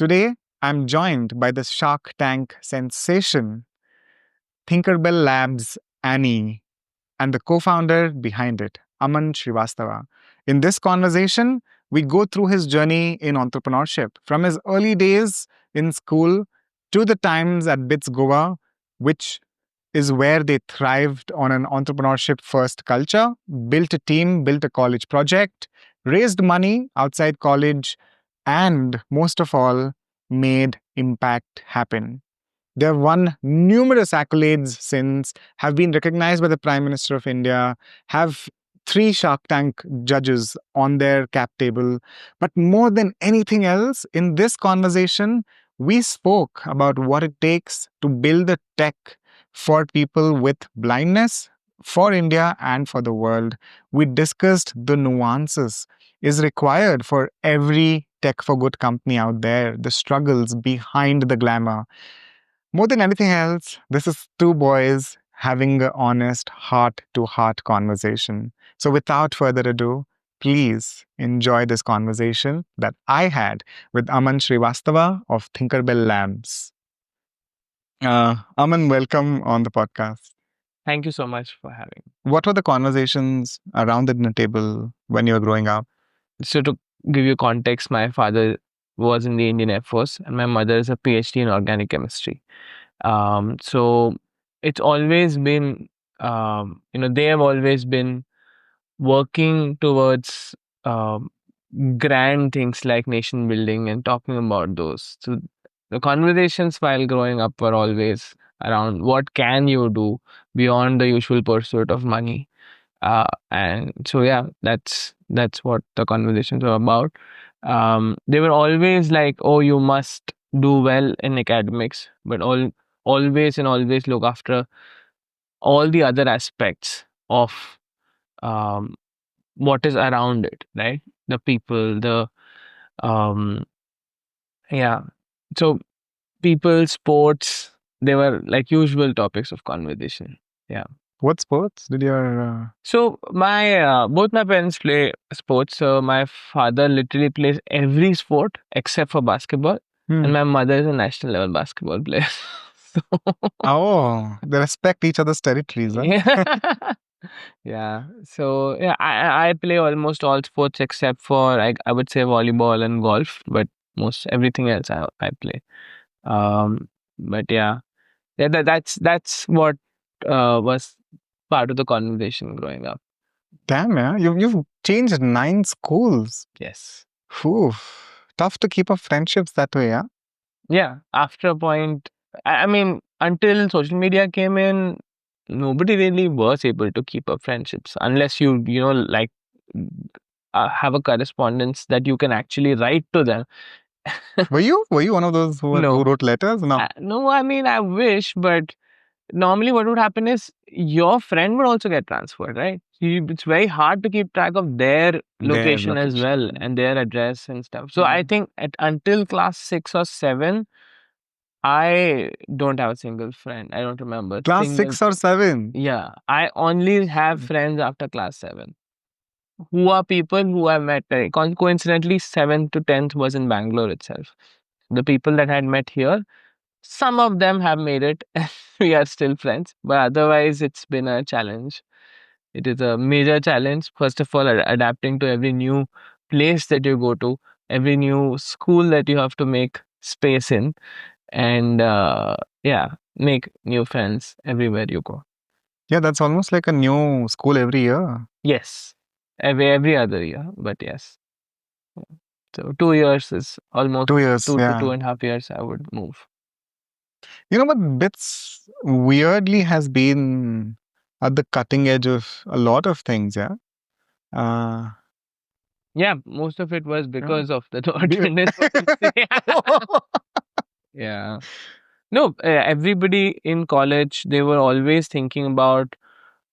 Today, I'm joined by the Shark Tank sensation, Tinkerbell Labs Annie, and the co founder behind it, Aman Srivastava. In this conversation, we go through his journey in entrepreneurship from his early days in school to the times at BITS Goa, which is where they thrived on an entrepreneurship first culture, built a team, built a college project, raised money outside college, and most of all, made impact happen. They have won numerous accolades since, have been recognized by the Prime Minister of India, have three Shark Tank judges on their cap table. But more than anything else, in this conversation, we spoke about what it takes to build a tech for people with blindness, for India and for the world. We discussed the nuances is required for every tech for good company out there, the struggles behind the glamour. More than anything else, this is two boys having an honest heart to heart conversation. So, without further ado, please enjoy this conversation that I had with Aman Srivastava of Tinkerbell Labs. Aman, welcome on the podcast. Thank you so much for having me. What were the conversations around the dinner table when you were growing up? So, to give you context, my father was in the Indian Air Force and my mother is a PhD in organic chemistry. So, it's always been, they have always been working towards grand things like nation building and talking about those. So, the conversations while growing up were always around what can you do beyond the usual pursuit of money. And so yeah, that's what the conversations were about. They were always like, oh, you must do well in academics, but always look after all the other aspects of um, what is around it, right? The people, the um, yeah. So people, sports, they were like usual topics of conversation. Yeah. What sports did your. So my both my parents play sports. So my father literally plays every sport except for basketball, and my mother is a national level basketball player. So Oh, they respect each other's territories, huh? yeah, yeah. So yeah, I play almost all sports except for I would say volleyball and golf, but most everything else I play. But yeah, that's what was part of the conversation growing up. Damn, yeah. You've changed 9 schools. Yes. Whew. Tough to keep up friendships that way, yeah? Yeah, after a point, I mean, until social media came in, nobody really was able to keep up friendships unless like have a correspondence that you can actually write to them. Were you one of those who No, wrote letters? No. no, I mean, I wish, but normally what would happen is your friend would also get transferred, right? It's very hard to keep track of their Their location as well location. and their address and stuff. So I think until class 6 or 7, I don't have a single friend. I don't remember. Class Single. 6 or 7. Yeah. I only have friends after class 7 who are people who I met. Coincidentally, 7th to 10th was in Bangalore itself. The people that I had met here, some of them have made it. We are still friends, but otherwise, it's been a challenge. It is a major challenge. First of all, adapting to every new place that you go to, every new school that you have to make space in, and make new friends everywhere you go. Yeah, that's almost like a new school every year. Yes, every other year, but yes. So 2 years is almost 2 years, two to yeah. 2.5 years. I would move. But BITS weirdly has been at the cutting edge of a lot of things, yeah? Uh, Yeah, most of it was yeah. because of the attendance. Yeah. No, everybody in college, they were always thinking about,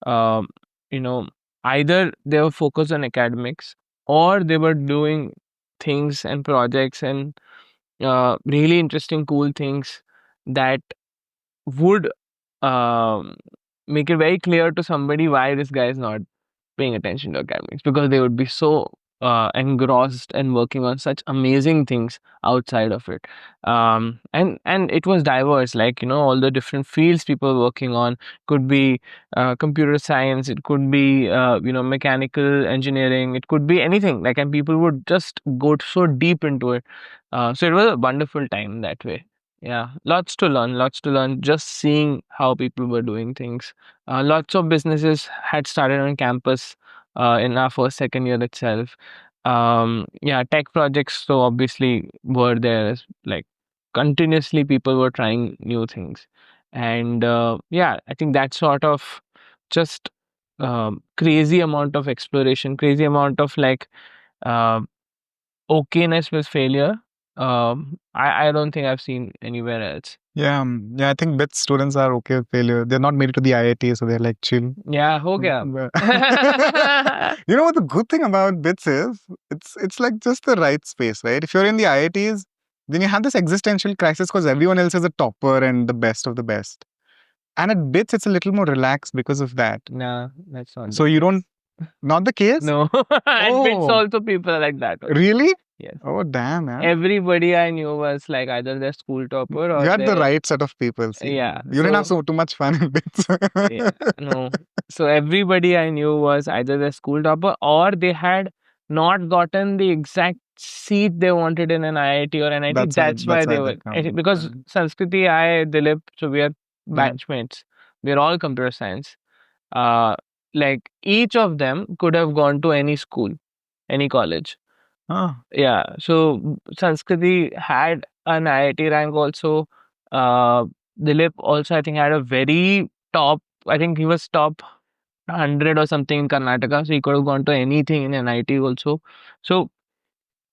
um, you know, either they were focused on academics or they were doing things and projects and really interesting, cool things that would um, make it very clear to somebody why this guy is not paying attention to academics because they would be so engrossed and working on such amazing things outside of it. And it was diverse, like, all the different fields people were working on. Could be computer science, it could be mechanical engineering, it could be anything, like, and people would just go so deep into it. So it was a wonderful time that way. Yeah, lots to learn, just seeing how people were doing things. Lots of businesses had started on campus in our first second year itself. Yeah, tech projects, so obviously were there, like, continuously people were trying new things. And yeah, I think that sort of just crazy amount of exploration, crazy amount of, like, uh, okayness with failure. I don't think I've seen anywhere else. Yeah, yeah. I think BITS students are okay with failure. They're not made it to the IIT, so they're like chill. Yeah, ho gaya. But- you know what the good thing about BITS is? It's like just the right space, right? If you're in the IITs, then you have this existential crisis because everyone else is a topper and the best of the best. And at BITS, it's a little more relaxed because of that. Nah, that's not So the you case. don't, not the case? No, at BITS Oh, also people are like that. Also. really? Yes. Oh, damn, man. Everybody I knew was like either their school topper or You had the their, right set of people. See, yeah. you didn't have So too much fun in BITS. yeah, no. So everybody I knew was either their school topper or they had not gotten the exact seat they wanted in an IIT or NIT. That's why That's they why were, that comes. because Sanskriti, I, Dilip, so we are Yeah. batchmates. We're all computer science. Uh, like each of them could have gone to any school, any college. Oh, Yeah. So Sanskriti had an IIT rank also. Uh, Dilip also, I think, had a very top. I think he was top 100 or something in Karnataka. So he could have gone to anything in NIT also. So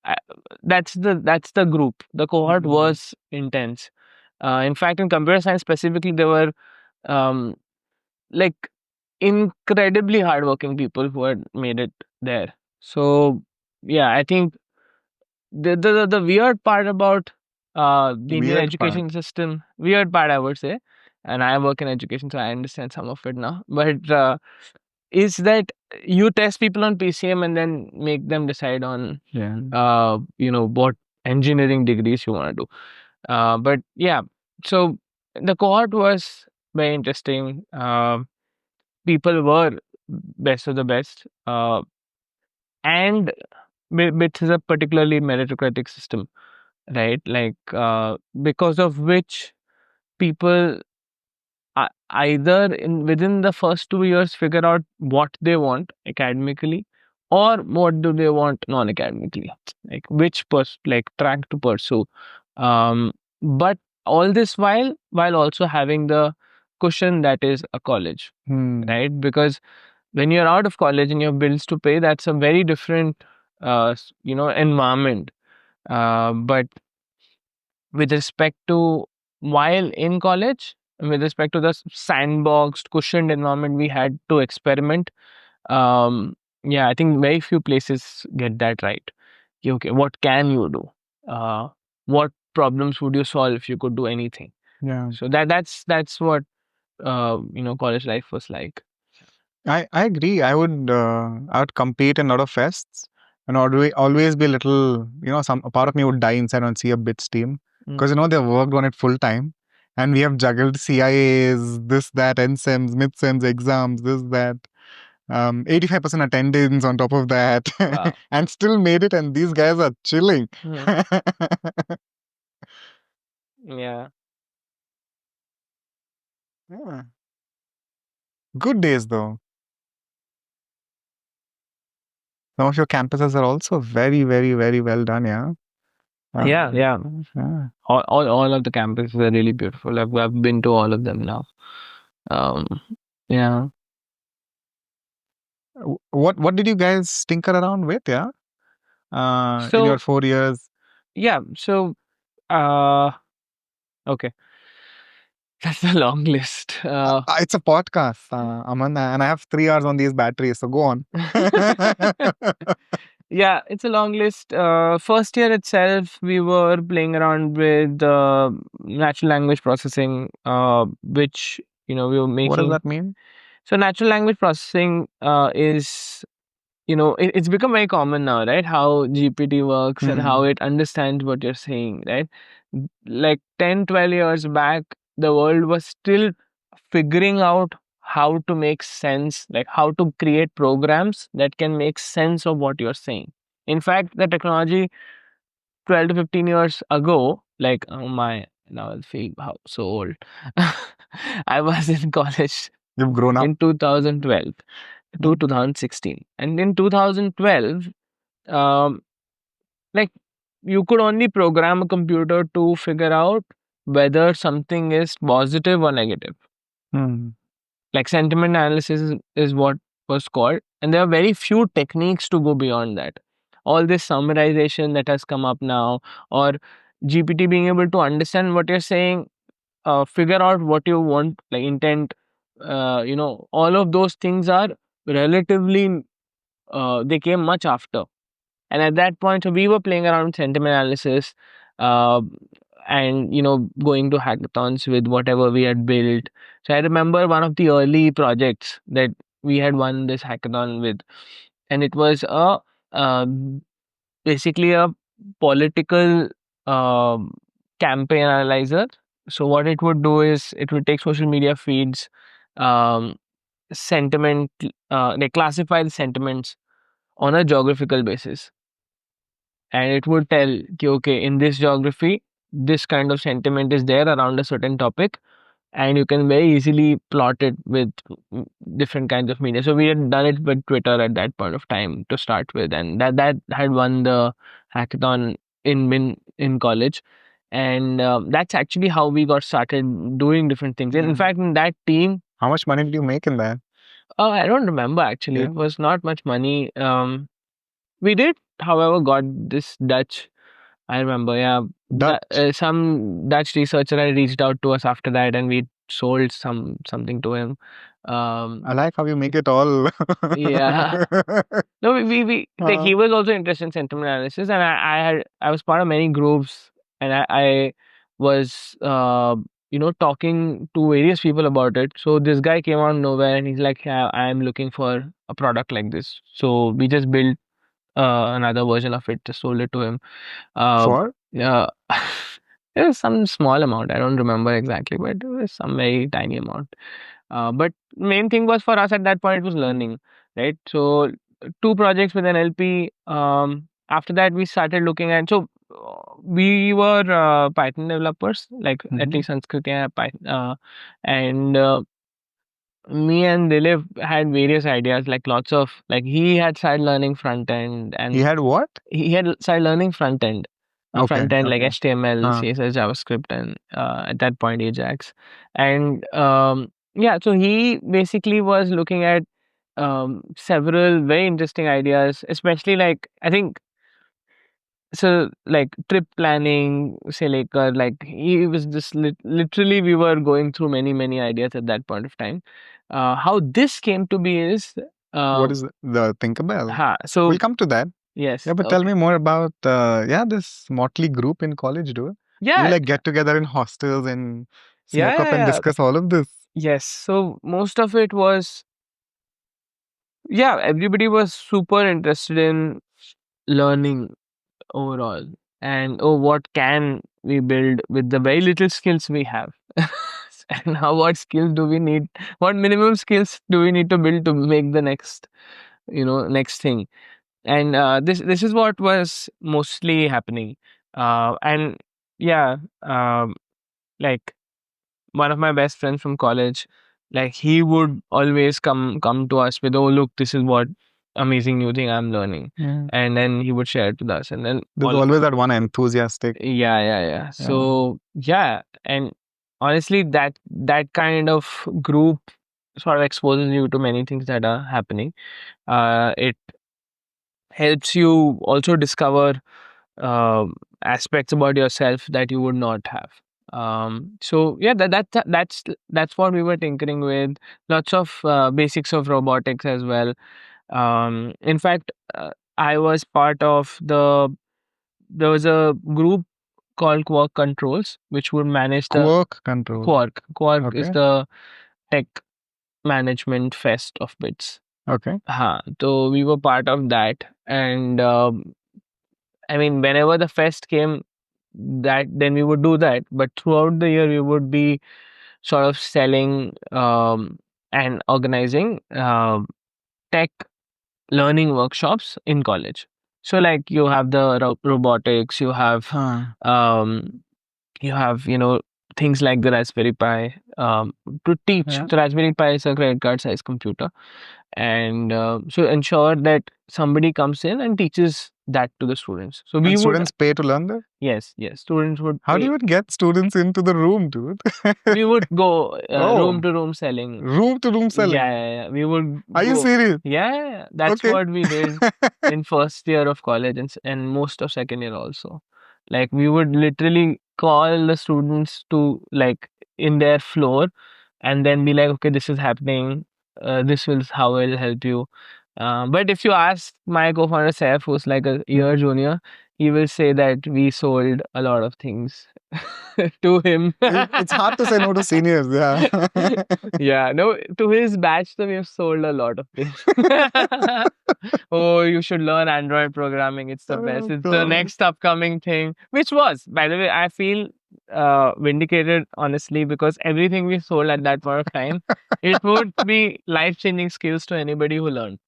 uh, that's the group. The cohort was intense. In fact, in computer science specifically, there were um, like incredibly hardworking people who had made it there. So yeah, I think the weird part about the Indian weird part. education system, weird part I would say, and I work in education, so I understand some of it now. But is that you test people on PCM and then make them decide on Yeah. what engineering degrees you want to do. But yeah, so the cohort was very interesting. People were best of the best, and BITS is a particularly meritocratic system, right? Like, because of which people either within the first 2 years figure out what they want academically or what do they want non-academically, like which like track to pursue. But all this while also having the cushion that is a college, right? Because when you're out of college and you have bills to pay, that's a very different environment. But with respect to while in college, with respect to the sandboxed, cushioned environment we had to experiment, yeah, I think very few places get that right. Okay, what can you do? What problems would you solve if you could do anything? Yeah. So that's what college life was like. I agree. I would compete in a lot of fests and always be a little, some a part of me would die inside and see a BITS team because they've worked on it full time and we have juggled CIAs, this, that, NSEMs, midsems, exams, this, that, 85% attendance on top of that, Wow. and still made it. And these guys are chilling. Yeah. Yeah. Good days though. Some of your campuses are also very, very, very well done. Yeah. Yeah, yeah. Yeah. All of the campuses are really beautiful. I've been to all of them now. Um, yeah. What did you guys tinker around with? Yeah. In your So 4 years. yeah, so uh, okay, that's a long list. It's a podcast, Aman, and I have 3 hours on these batteries. So go on. Yeah, it's a long list. First year itself, we were playing around with natural language processing, which we were What does making. that mean? So natural language processing is it's become very common now, right? How GPT works and how it understands what you're saying, right? Like 10, 12 years back, the world was still figuring out how to make sense, like how to create programs that can make sense of what you're saying. In fact, the technology 12 to 15 years ago, like, oh my, now I feel how so old. I was in college You've grown up. in 2012 to 2016. And in 2012, um, like you could only program a computer to figure out whether something is positive or negative. Hmm. Like sentiment analysis is what was called, and there are very few techniques to go beyond that. All this summarization that has come up now, or GPT being able to understand what you're saying, figure out what you want, like intent, all of those things are relatively, they came much after. And at that point, so we were playing around with sentiment analysis, uh, and going to hackathons with whatever we had built. So I remember one of the early projects that we had won this hackathon with, and it was uh, basically a political campaign analyzer. So what it would do is it would take social media feeds, um, sentiment, they classify the sentiments on a geographical basis, and it would tell ki, okay, in this geography this kind of sentiment is there around a certain topic, and you can very easily plot it with different kinds of media. So we had done it with Twitter at that point of time to start with, and that had won the hackathon in college. And that's actually how we got started doing different things. And in fact, in that team, How much money did you make in that? I don't remember actually. Yeah. It was not much money. We did, however, got this Dutch. I remember, yeah, Dutch. some Dutch researcher had reached out to us after that, and we sold something to him. I like how you make it all. Yeah. No, we like Uh, he was also interested in sentiment analysis, and I was part of many groups, and I was talking to various people about it. So this guy came out of nowhere, and he's like, yeah, I'm looking for a product like this. So we just built another version of it, just sold it to him. for? Yeah, it was some small amount. I don't remember exactly, but it was some very tiny amount. But main thing was for us at that point was learning, right? So two projects with an LP. After that, we started looking at. So we were Python developers, like at least Sanskrit and Python, and me and Dilip had various ideas, like lots of like he had started learning front end, He and had what? he had started learning Okay, front end like okay. HTML, Uh, CSS, JavaScript, and at that point Ajax. And yeah, so he basically was looking at several very interesting ideas, especially like I think so like trip planning, say like he was just literally we were going through many ideas at that point of time. How this came to be is what uh, is the Tinkerbell? so We'll come to that. yes, Yeah, but tell okay, me more about this motley group in college, dude. You yeah, like get together in hostels and yeah, smoke up and yeah. discuss all of this. Yes, so most of it was, yeah, everybody was super interested in learning overall. And oh, what can we build with the very little skills we have? And how what skills do we need? What minimum skills do we need to build to make the next thing? And this is what was mostly happening. And yeah, like one of my best friends from college, like he would always come to us with, oh look, this is what amazing new thing I'm learning, Yeah. and then he would share it with us, and then There's all, always that one enthusiastic. yeah. Yeah. So yeah, and honestly, that kind of group sort of exposes you to many things that are happening. It helps you also discover uh, aspects about yourself that you would not have. So yeah, that's what we were tinkering with. Lots of basics of robotics as well. In fact, I was part of there was a group called Quark Controls, which would manage the Quirk control. Quark. Quark is Okay. the tech management fest of BITS. Okay. So we were part of that, and I mean, whenever the fest came, that then we would do that. But throughout the year, we would be sort of selling and organizing tech learning workshops in college. So like you have the robotics, um, you have things like the Raspberry Pi to teach. Yeah. So Raspberry Pi is a credit card size computer, and so ensure that somebody comes in and teaches that to the students. So we And would students pay to learn that? yes, students would How do pay. you even get students into the room, dude? We would go room Oh, to room selling. room to room selling. Yeah. We would Are you go. serious? Yeah. That's Okay. what we did in first year of college and most of second year also. Like we would literally call the students to like in their floor and then be like, okay, this is happening. This will how it will help you. But if you ask my co-founder Saif, who's like a year junior, he will say that we sold a lot of things to him. It's hard to say no to seniors. Yeah. Yeah, no, to his batch, though, we have sold a lot of things. Oh, you should learn Android programming. It's the best. Oh, It's the God. next upcoming thing, which was, by the way, I feel vindicated, honestly, because everything we sold at that point of time, it would be life-changing skills to anybody who learned.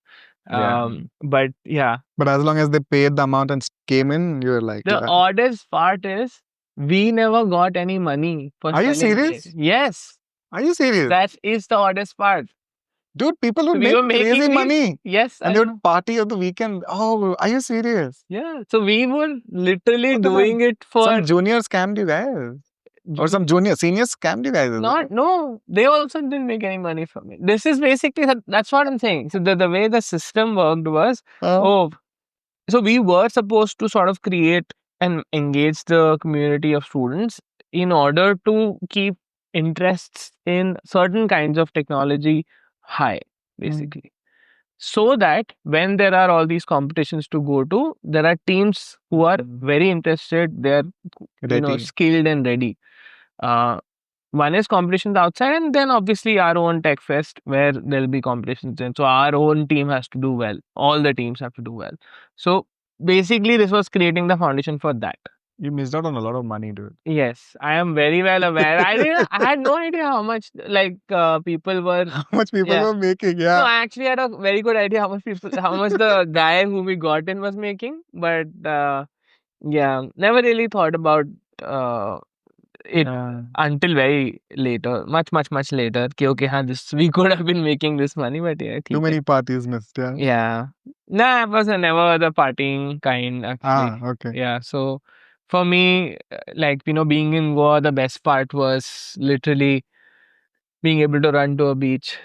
Yeah. But yeah, But as long as they paid the amount and came in, you're like, the yeah. oddest part is we never got any money for Are you selling it. serious? Yes, Are you serious? that is the oddest part. Dude, people So would we make were making crazy these. money Yes, and I they know. would party on the weekend. Oh, are you serious? Yeah, so we were literally What the fuck? doing it for Some junior scammed you guys. Or some seniors scammed you guys. Is not it? no, they also didn't make any money from it. This is basically that's what I'm saying. So the way the system worked was, Uh, oh, so we were supposed to sort of create and engage the community of students in order to keep interests in certain kinds of technology high, basically. So that when there are all these competitions to go to, there are teams who are very interested, they're ready. skilled and ready. uh, One is competitions outside, and then obviously our own tech fest where there'll be competitions, and so our own team has to do well, all the teams have to do well. So basically this was creating the foundation for that. You missed out on a lot of money, dude. Yes, I am very well aware. I had no idea how much like people were. How much people Yeah. were making, No, yeah. I actually had a very good idea how much the guy who we got in was making, but yeah, never really thought about uh, it Yeah. until very later, much later. कि okay, हाँ, this we could have been making this money, but yeah, Too ठीक many है. parties missed, yeah. Yeah, no, I was never the partying kind actually. Okay. Yeah, so for me, like being in Goa, the best part was literally being able to run to a beach.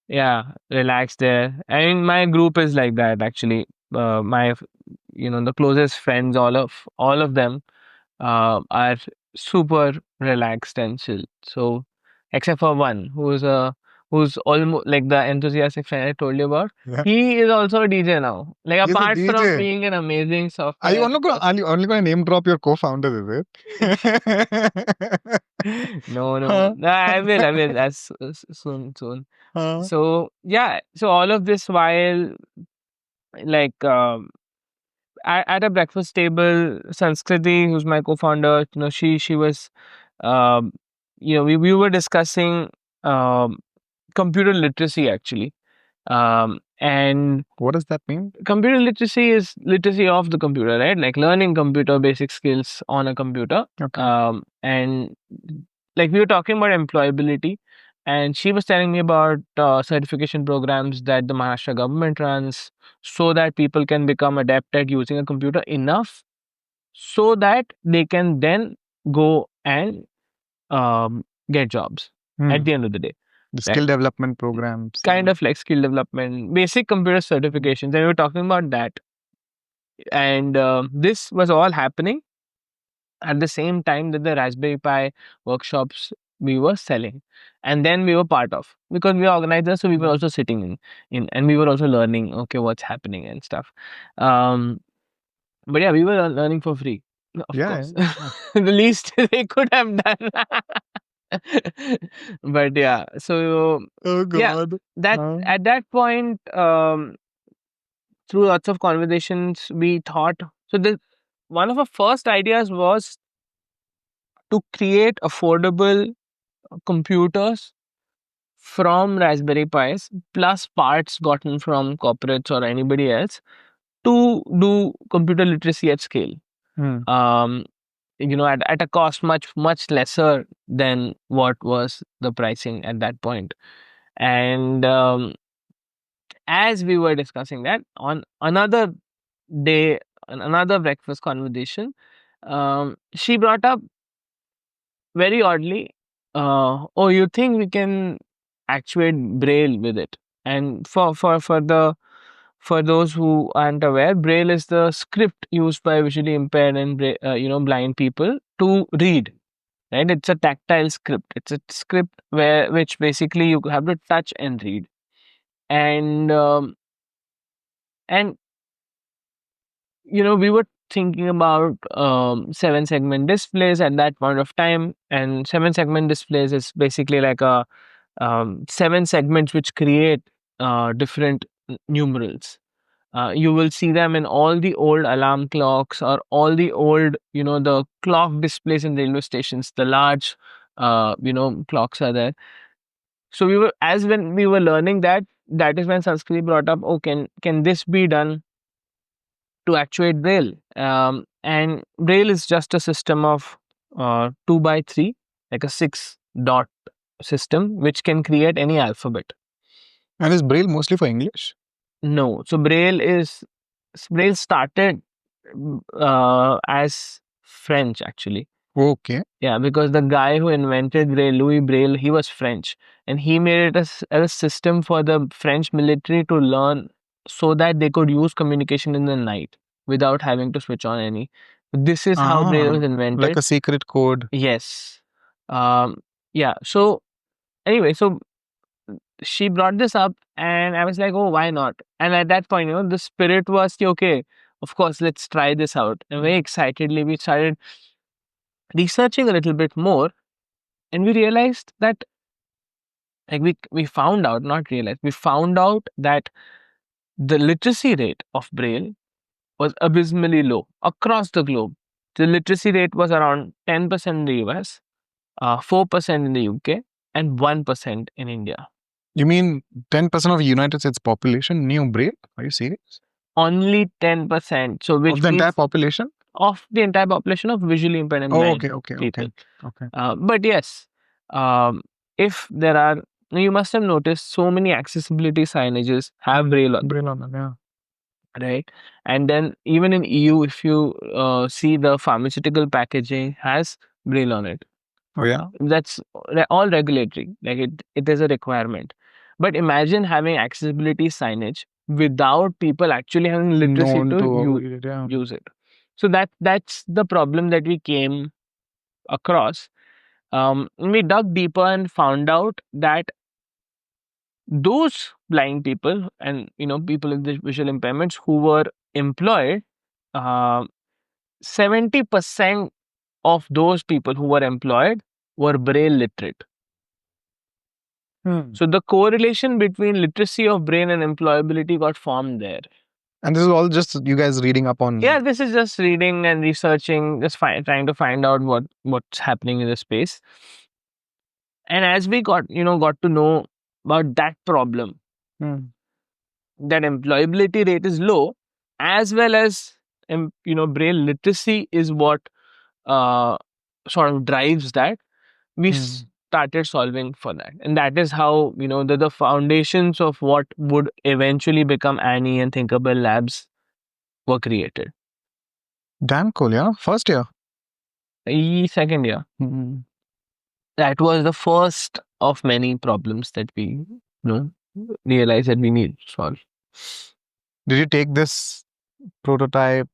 Yeah, relax there. I mean, my group is like that actually. My, the closest friends, all of them, are super relaxed and chill. So, except for one who's almost like the enthusiastic friend I told you about. Yeah. He is also a DJ now. Like He's a apart from DJ. being an amazing Are you software. are you only going to name drop your co-founder, is it? No, Huh? no, I will. That's soon. Huh? So yeah, so all of this while like at a breakfast table, Sanskriti, who's my co-founder, she was, um, we were discussing computer literacy actually, and What does that mean? computer literacy is literacy of the computer, right? Like learning computer basic skills on a computer. Okay. And like we were talking about employability, and she was telling me about certification programs that the Maharashtra government runs so that people can become adept at using a computer enough so that they can then go and get jobs at the end of the day. The Right? skill development programs. Kind of like skill development, basic computer certifications, and we were talking about that. And this was all happening at the same time that the Raspberry Pi workshops we were selling, and then we were part of because we were organizers, so we were also sitting in and we were also learning okay what's happening and stuff. But yeah, we were learning for free, of Yeah. course. The least they could have done. But yeah, so Oh yeah, God. that at that point, through lots of conversations, we thought. So the one of our first ideas was to create affordable computers from Raspberry Pis plus parts gotten from corporates or anybody else to do computer literacy at scale. Hmm. At a cost much lesser than what was the pricing at that point. And as we were discussing that on another day, another breakfast conversation, she brought up very oddly, oh, you think we can actuate Braille with it? And for those who aren't aware, Braille is the script used by visually impaired and blind people to read. Right? It's a tactile script. It's a script which basically you have to touch and read. And and we were thinking about 7-segment displays at that point of time, and 7-segment displays is basically like a 7 segments which create different numerals. You will see them in all the old alarm clocks or all the old, the clock displays in railway stations. The large, clocks are there. So when we were learning that, that is when Sanskrit brought up, oh, can this be done to actuate Braille? And Braille is just a system of 2 by 3, like a 6 dot system, which can create any alphabet. And is Braille mostly for English? No. So Braille started as French actually. Okay. Yeah, because the guy who invented Braille, Louis Braille, he was French, and he made it as a system for the French military to learn so that they could use communication in the night without having to switch on any. This is how Braille was Like invented. a secret code. Yes. Yeah. So anyway, so she brought this up and I was like, oh, why not? And at that point, the spirit was, okay, of course, let's try this out. And very excitedly, we started researching a little bit more, and we realized that, like, we found out, not realized, we found out that the literacy rate of Braille was abysmally low across the globe. The literacy rate was around 10% in the US, 4% in the UK, and 1% in India. You mean 10% of United States population knew Braille? Are you serious? Only 10%. So which Of the entire means population? of the entire population of visually impaired and Oh, blind okay. people. Okay. But yes, if there are, you must have noticed so many accessibility signages have Braille on them, Braille on them, yeah. right? And then even in EU, if you see the pharmaceutical packaging has Braille on it. Oh, yeah. That's all regulatory. Like it is a requirement. But imagine having accessibility signage without people actually having literacy Known to to read it, yeah. use it. So that's the problem that we came across. We dug deeper and found out that those blind people and people with the visual impairments who were employed, uh, 70% of those people who were employed were Braille literate. So the correlation between literacy of brain and employability got formed there. And this is all just you guys reading up on. Yeah, this is just reading and researching, just trying to find out what's happening in the space. And as we got to know about that problem, that employability rate is low, as well as braille literacy is what sort of drives that. We started solving for that, and that is how the foundations of what would eventually become Annie and Thinkable Labs were created. Damn cool, yeah. First year. Second year. That was the first of many problems that we realized that we need to solve. Did you take this prototype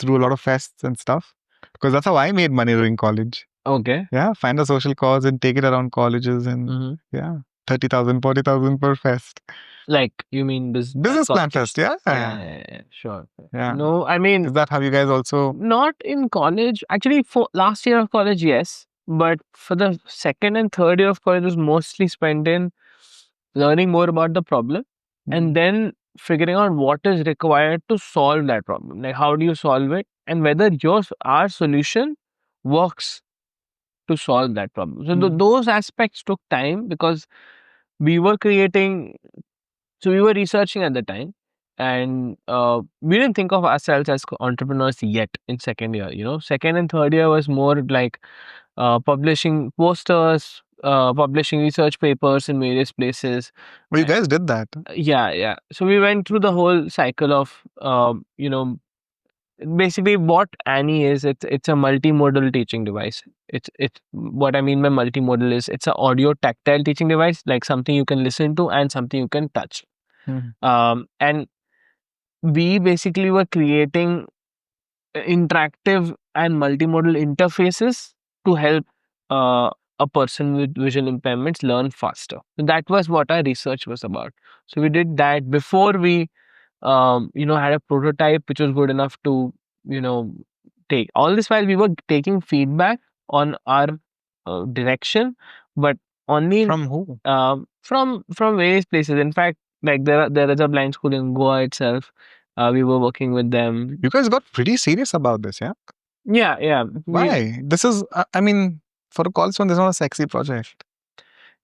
through a lot of fests and stuff? Because that's how I made money during college. Okay. Yeah, find a social cause and take it around colleges and yeah, 30,000, 40,000 per fest. Like, you mean business plan fest? Yeah. Yeah, sure. Yeah. No, I mean, Is that how you guys also? Not in college. Actually, for last year of college, yes. But for the second and third year of college was mostly spent in learning more about the problem and then figuring out what is required to solve that problem. Like how do you solve it and whether our solution works to solve that problem. So those aspects took time because we were creating, so we were researching at the time, and we didn't think of ourselves as entrepreneurs yet in second year. Second and third year was more like publishing posters, publishing research papers in various places. Well, you guys did that. Yeah, yeah. So we went through the whole cycle of, basically what Annie is. It's a multimodal teaching device. It's what I mean by multimodal is it's an audio tactile teaching device, like something you can listen to and something you can touch. And we basically were creating interactive and multimodal interfaces to help a person with visual impairments learn faster. So that was what our research was about. So we did that before we, had a prototype which was good enough to, you know, take. All this while we were taking feedback on our direction, but only From who? From various places. In fact, like there is a blind school in Goa itself. We were working with them. You guys got pretty serious about this, yeah? Yeah, yeah. Why? This is, I mean, for a college one, this is not a sexy project.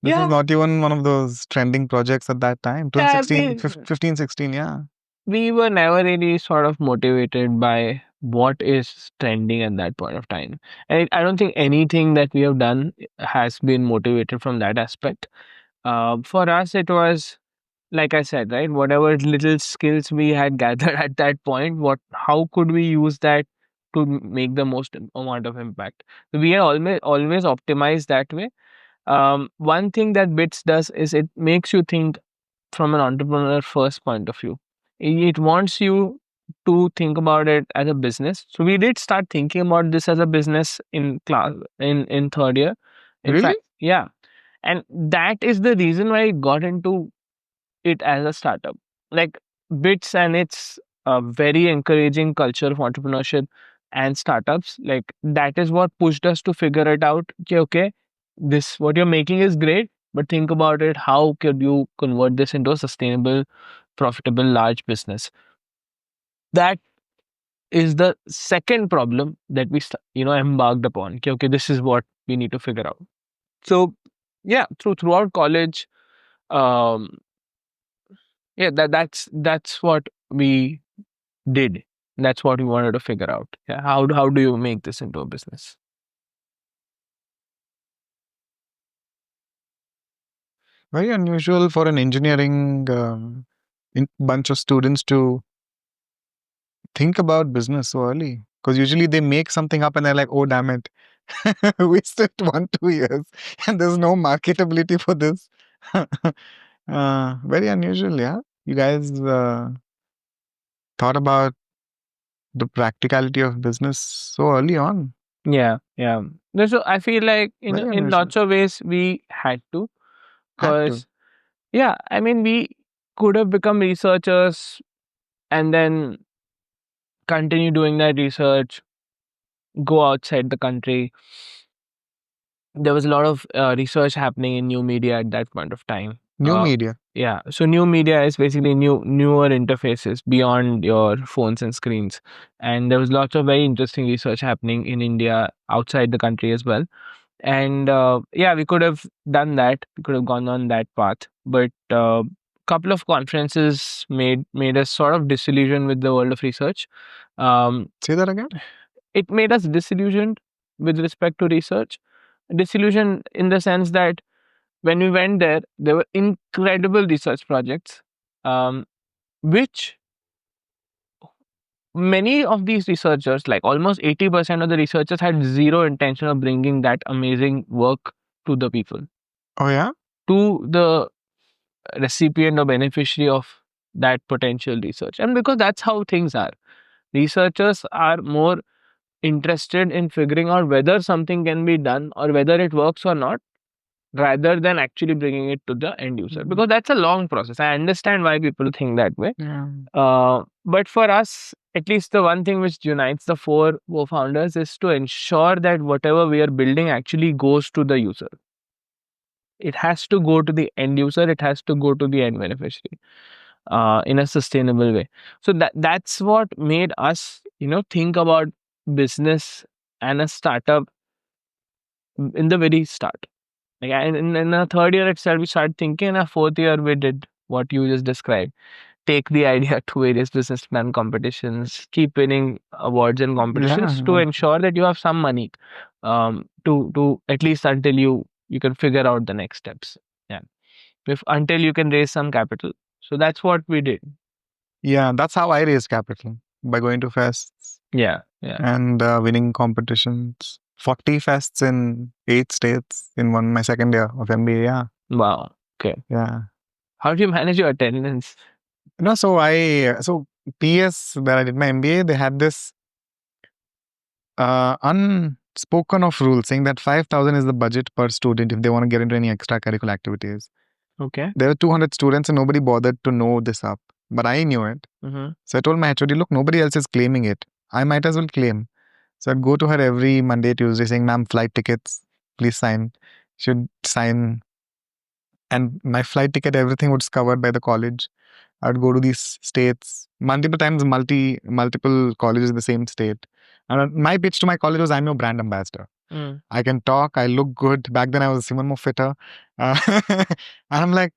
This is Yeah, not even one of those trending projects at that time. yeah. 2016, 15, 16, yeah. We were never really sort of motivated by what is trending at that point of time. And I don't think anything that we have done has been motivated from that aspect. For us, it was like I said, right? Whatever little skills we had gathered at that point, how could we use that to make the most amount of impact? So we had always optimized that way. One thing that BITS does is it makes you think from an entrepreneur first point of view. It wants you to think about it as a business. So we did start thinking about this as a business in class in third year. In Really? fact, yeah. And that is the reason why I got into it as a startup. Like BITS and its very encouraging culture of entrepreneurship and startups, like that is what pushed us to figure it out. Okay, this what you're making is great, but think about it. How could you convert this into a sustainable, profitable, large business? That is the second problem that we embarked upon. Okay, this is what we need to figure out. So yeah, throughout college, um, yeah, that's what we did. That's what we wanted to figure out. Yeah, how do you make this into a business? Very unusual for an engineering bunch of students to think about business so early. Because usually they make something up and they're like, oh, damn it. Wasted 1, 2 years. And there's no marketability for this. Very unusual, yeah. You guys thought about the practicality of business so early on. Yeah, yeah. So I feel like in Very in unusual. lots of ways we had to, Had to. because yeah, I mean we could have become researchers and then continue doing that research, go outside the country. There was a lot of research happening in new media at that point of time. New media. Yeah, so new media is basically newer interfaces beyond your phones and screens, and there was lots of very interesting research happening in India, outside the country as well. And yeah, we could have done that. We could have gone on that path, but couple of conferences made us sort of disillusioned with the world of research. Say that again. It made us disillusioned with respect to research. Disillusioned in the sense that when we went there, there were incredible research projects, which many of these researchers, like almost 80% of the researchers, had zero intention of bringing that amazing work to the people, Oh, yeah? to the recipient or beneficiary of that potential research. And because that's how things are, researchers are more interested in figuring out whether something can be done or whether it works or not, rather than actually bringing it to the end user, because that's a long process. I understand why people think that way. Yeah. But for us, at least the one thing which unites the four co-founders is to ensure that whatever we are building actually goes to the user. It has to go to the end user. It has to go to the end beneficiary in a sustainable way. So that's what made us, think about business and a startup in the very start. Like in a third year itself, we started thinking. In a fourth year, we did what you just described. Take the idea to various business plan competitions, keep winning awards and competitions to Yeah, ensure that you have some money, to at least until you can figure out the next steps. Yeah, if until you can raise some capital. So that's what we did. yeah. That's how I raised capital, by going to fests Yeah, yeah. and winning competitions. 40 fests in 8 states in my second year of MBA. Yeah, Wow. Okay. yeah. How do you manage your attendance? So PS where I did my MBA, they had this unspoken of rule saying that 5,000 is the budget per student if they want to get into any extracurricular activities. Okay. There were 200 students and nobody bothered to know this up, but I knew it. Mm-hmm. So I told my HOD, look, nobody else is claiming it. I might as well claim. So I'd go to her every Monday, Tuesday saying, ma'am, flight tickets, please sign. She'd sign. And my flight ticket, everything was covered by the college. I'd go to these states multiple times, multiple colleges in the same state. And my pitch to my college was, I'm your brand ambassador. Mm. I can talk. I look good. Back then, I was even more fitter. And I'm like,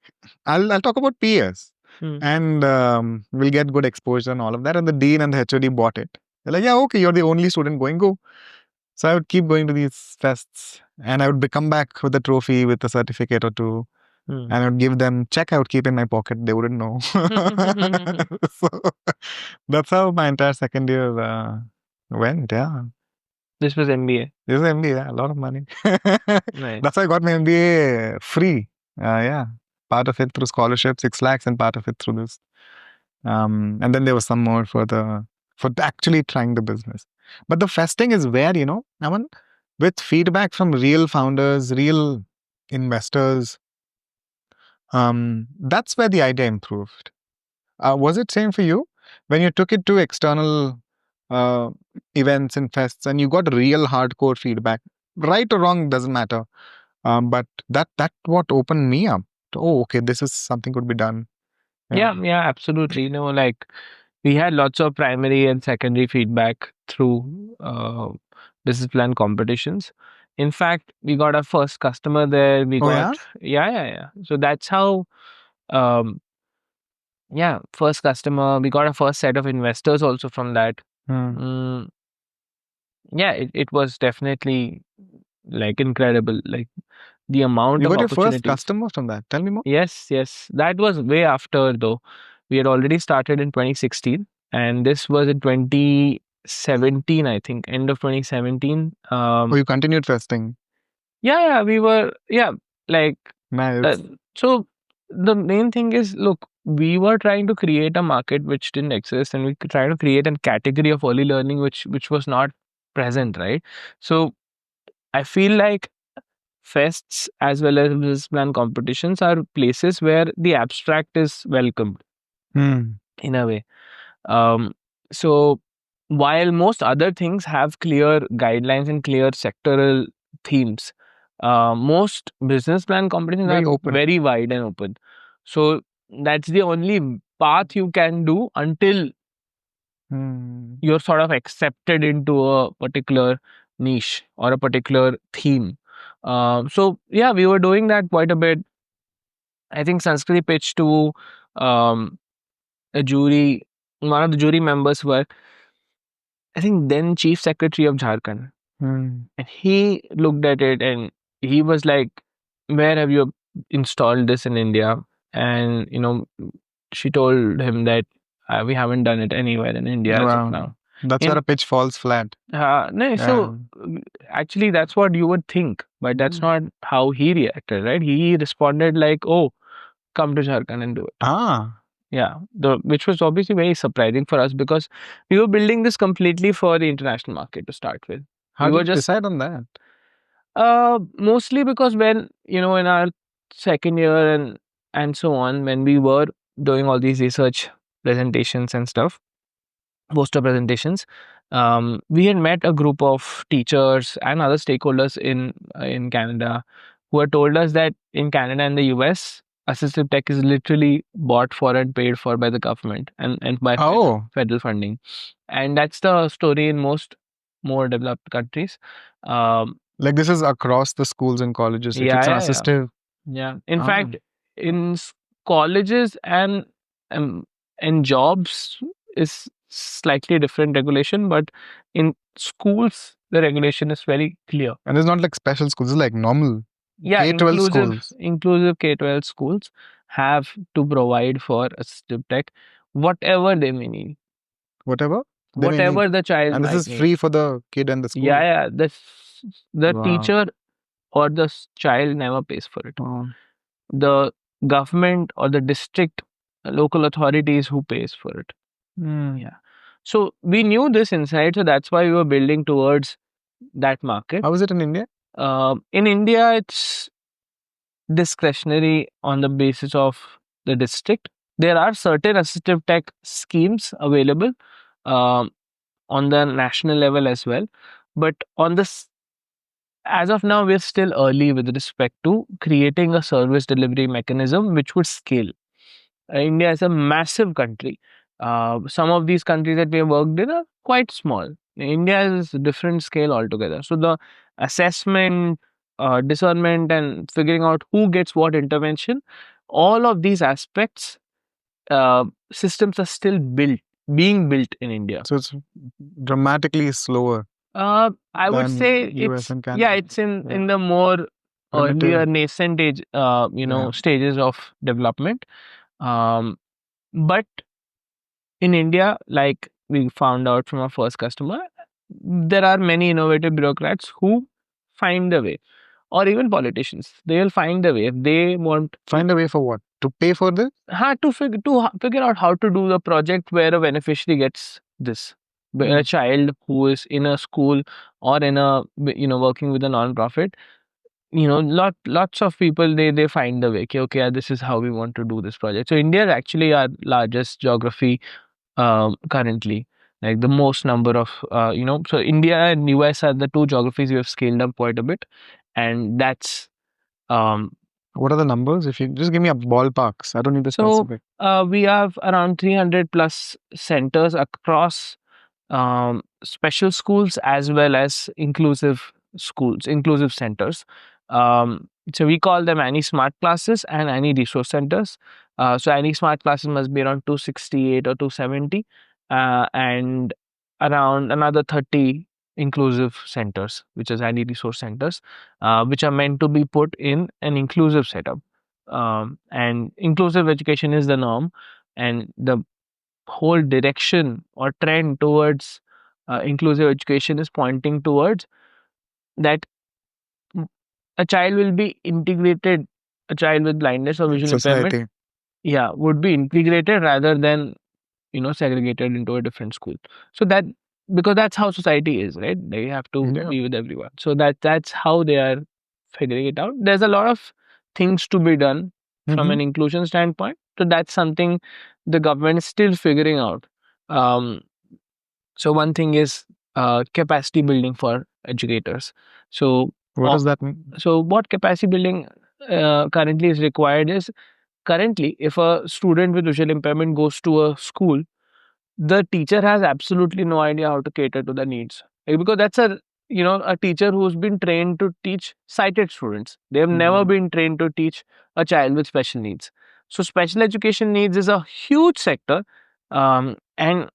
I'll talk about PS, Mm. and we'll get good exposure and all of that. And the dean and the HOD bought it. They're like, yeah, okay, you're the only student going, go. So I would keep going to these fests, and I would come back with a trophy, with a certificate or two, Mm. and I would give them check. I would keep in my pocket. They wouldn't know. So that's how my entire second year went. Yeah. This was MBA. This is MBA, yeah, a lot of money. Nice. That's why I got my MBA free. Yeah. Part of it through scholarship, 6 lakhs, and part of it through this. And then there was some more for actually trying the business. But the festing is where, Aman, with feedback from real founders, real investors, that's where the idea improved. Was it same for you when you took it to external uh, events and fests and you got real hardcore feedback? Right or wrong doesn't matter. But that what opened me up. Oh, okay, this is something could be done. Yeah. Yeah, absolutely. Like we had lots of primary and secondary feedback through business plan competitions. In fact, we got our first customer there. We Oh yeah. got, yeah. So that's how, um, yeah, first customer. We got a first set of investors also from that. Hmm. Mm, yeah, it was definitely like incredible. Like the amount You of got your first opportunities. customer from that. Tell me more. Yes. That was way after though. We had already started in 2016, and this was in 2017, I think, end of 2017. Oh, you continued festing. Yeah, we were, yeah, like, uh, Nice. so the main thing is, look, we were trying to create a market which didn't exist, and we could try to create a category of early learning which was not present, right? So I feel like fests as well as business plan competitions are places where the abstract is welcomed Hmm. in a way. Um, so while most other things have clear guidelines and clear sectoral themes, most business plan competitions are Very open. very wide and open. So that's the only path you can do until Hmm. you're sort of accepted into a particular niche or a particular theme. So yeah, we were doing that quite a bit. I think Sanskrit pitched to um, a jury. One of the jury members were, I think, then Chief Secretary of Jharkhand. Hmm. And he looked at it and he was like, where have you installed this in India? And, she told him that we haven't done it anywhere in India as of Wow. now. That's where In a pitch falls flat. no, Yeah. so actually, that's what you would think, but that's Hmm. not how he reacted, right? He responded like, oh, come to Jharkhand and do it. Ah. Yeah, which was obviously very surprising for us because we were building this completely for the international market to start with. How We did were you just decide on that? mostly because when in our second year and so on, when we were doing all these research presentations and stuff, poster presentations. We had met a group of teachers and other stakeholders in Canada who had told us that in Canada and the US, assistive tech is literally bought for and paid for by the government and by Oh, federal funding, and that's the story in most more developed countries. Um, like this is across the schools and colleges. If yeah, it's an yeah, yeah. assistive, Yeah. In oh, fact, in colleges um, and jobs is slightly different regulation, but in schools the regulation is very clear. and it's not like special schools. It's like normal Yeah, K-12 schools. inclusive K-12 schools have to provide for assistive tech whatever they may need, Whatever they may need. whatever the child And this might is need. free for the kid and the Yeah, school. yeah. The Wow. teacher or the child never pays for it. Oh. The government or the district local authorities who pays for it. Yeah. So we knew this inside, so that's why we were building towards that market. How is it in India? In India, it's discretionary on the basis of the district. There are certain assistive tech schemes available um, on the national level as well, but on this, as of now, we're still early with respect to creating a service delivery mechanism which would scale. India is a massive country. Some of these countries that we have worked in are quite small. India is a different scale altogether. So the assessment, discernment, and figuring out who gets what intervention, all of these aspects, systems are still being built in India. So it's dramatically slower I would than say US it's and yeah, Canada. it's in Yeah. the more earlier Primitive. nascent age, Yeah. stages of development. Um, but in India, like we found out from our first customer, there are many innovative bureaucrats who find a way, or even politicians. They will find a way if they want to, Find a way for what? To pay for this? figure out how to do the project where a beneficiary gets this. Where a child who is in a school or in a working with a non-profit, lots of people they find the way. Okay, this is how we want to do this project. So India is actually our largest geography currently, like the most number of so India and US are the two geographies we have scaled up quite a bit, and that's um What are the numbers? If you just give me a ballparks, I don't need the so specific. we have around 300 plus centers across special schools as well as inclusive centers. So we call them any smart classes and any resource centers. So any smart classes must be around 268 or 270, and around another 30 inclusive centers, which is any resource centers, which are meant to be put in an inclusive setup. And inclusive education is the norm, and the whole direction or trend towards inclusive education is pointing towards that a child will be integrated, a child with blindness or visual impairment, Society. yeah, would be integrated rather than segregated into a different school. So that, because that's how society is, right? They have to Yeah. be with everyone, so that's how they are figuring it out. There's a lot of things to be done from an inclusion standpoint, so that's something the government is still figuring out. um, so one thing is capacity building for educators. So What uh, does that mean? so what capacity building currently is required is, currently if a student with visual impairment goes to a school, the teacher has absolutely no idea how to cater to the needs. Because that's a teacher who's been trained to teach sighted students. They have never been trained to teach a child with special needs. So special education needs is a huge sector, and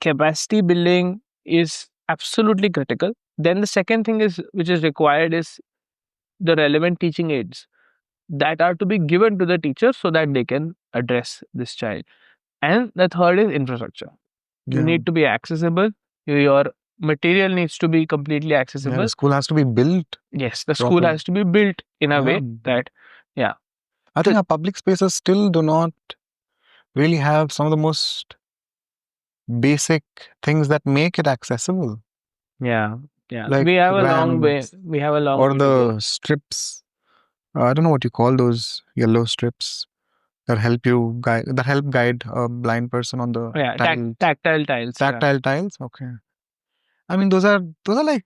capacity building is absolutely critical. Then the second thing is which is required is the relevant teaching aids that are to be given to the teacher so that they can address this child. And the third is infrastructure. You Yeah. need to be accessible. Your material needs to be completely Yeah. accessible. The school has to be built Yes, the school properly. has to be built in a Yeah. way that, yeah. I think our public spaces still do not really have some of the most basic things that make it accessible, Yeah, yeah. like We have a long way. ramps We have a long or way to go. the strips. I don't know what you call those yellow strips. that help guide a blind person on the Yeah, tiles, tactile tiles. tactile tiles. Okay. I mean, those are like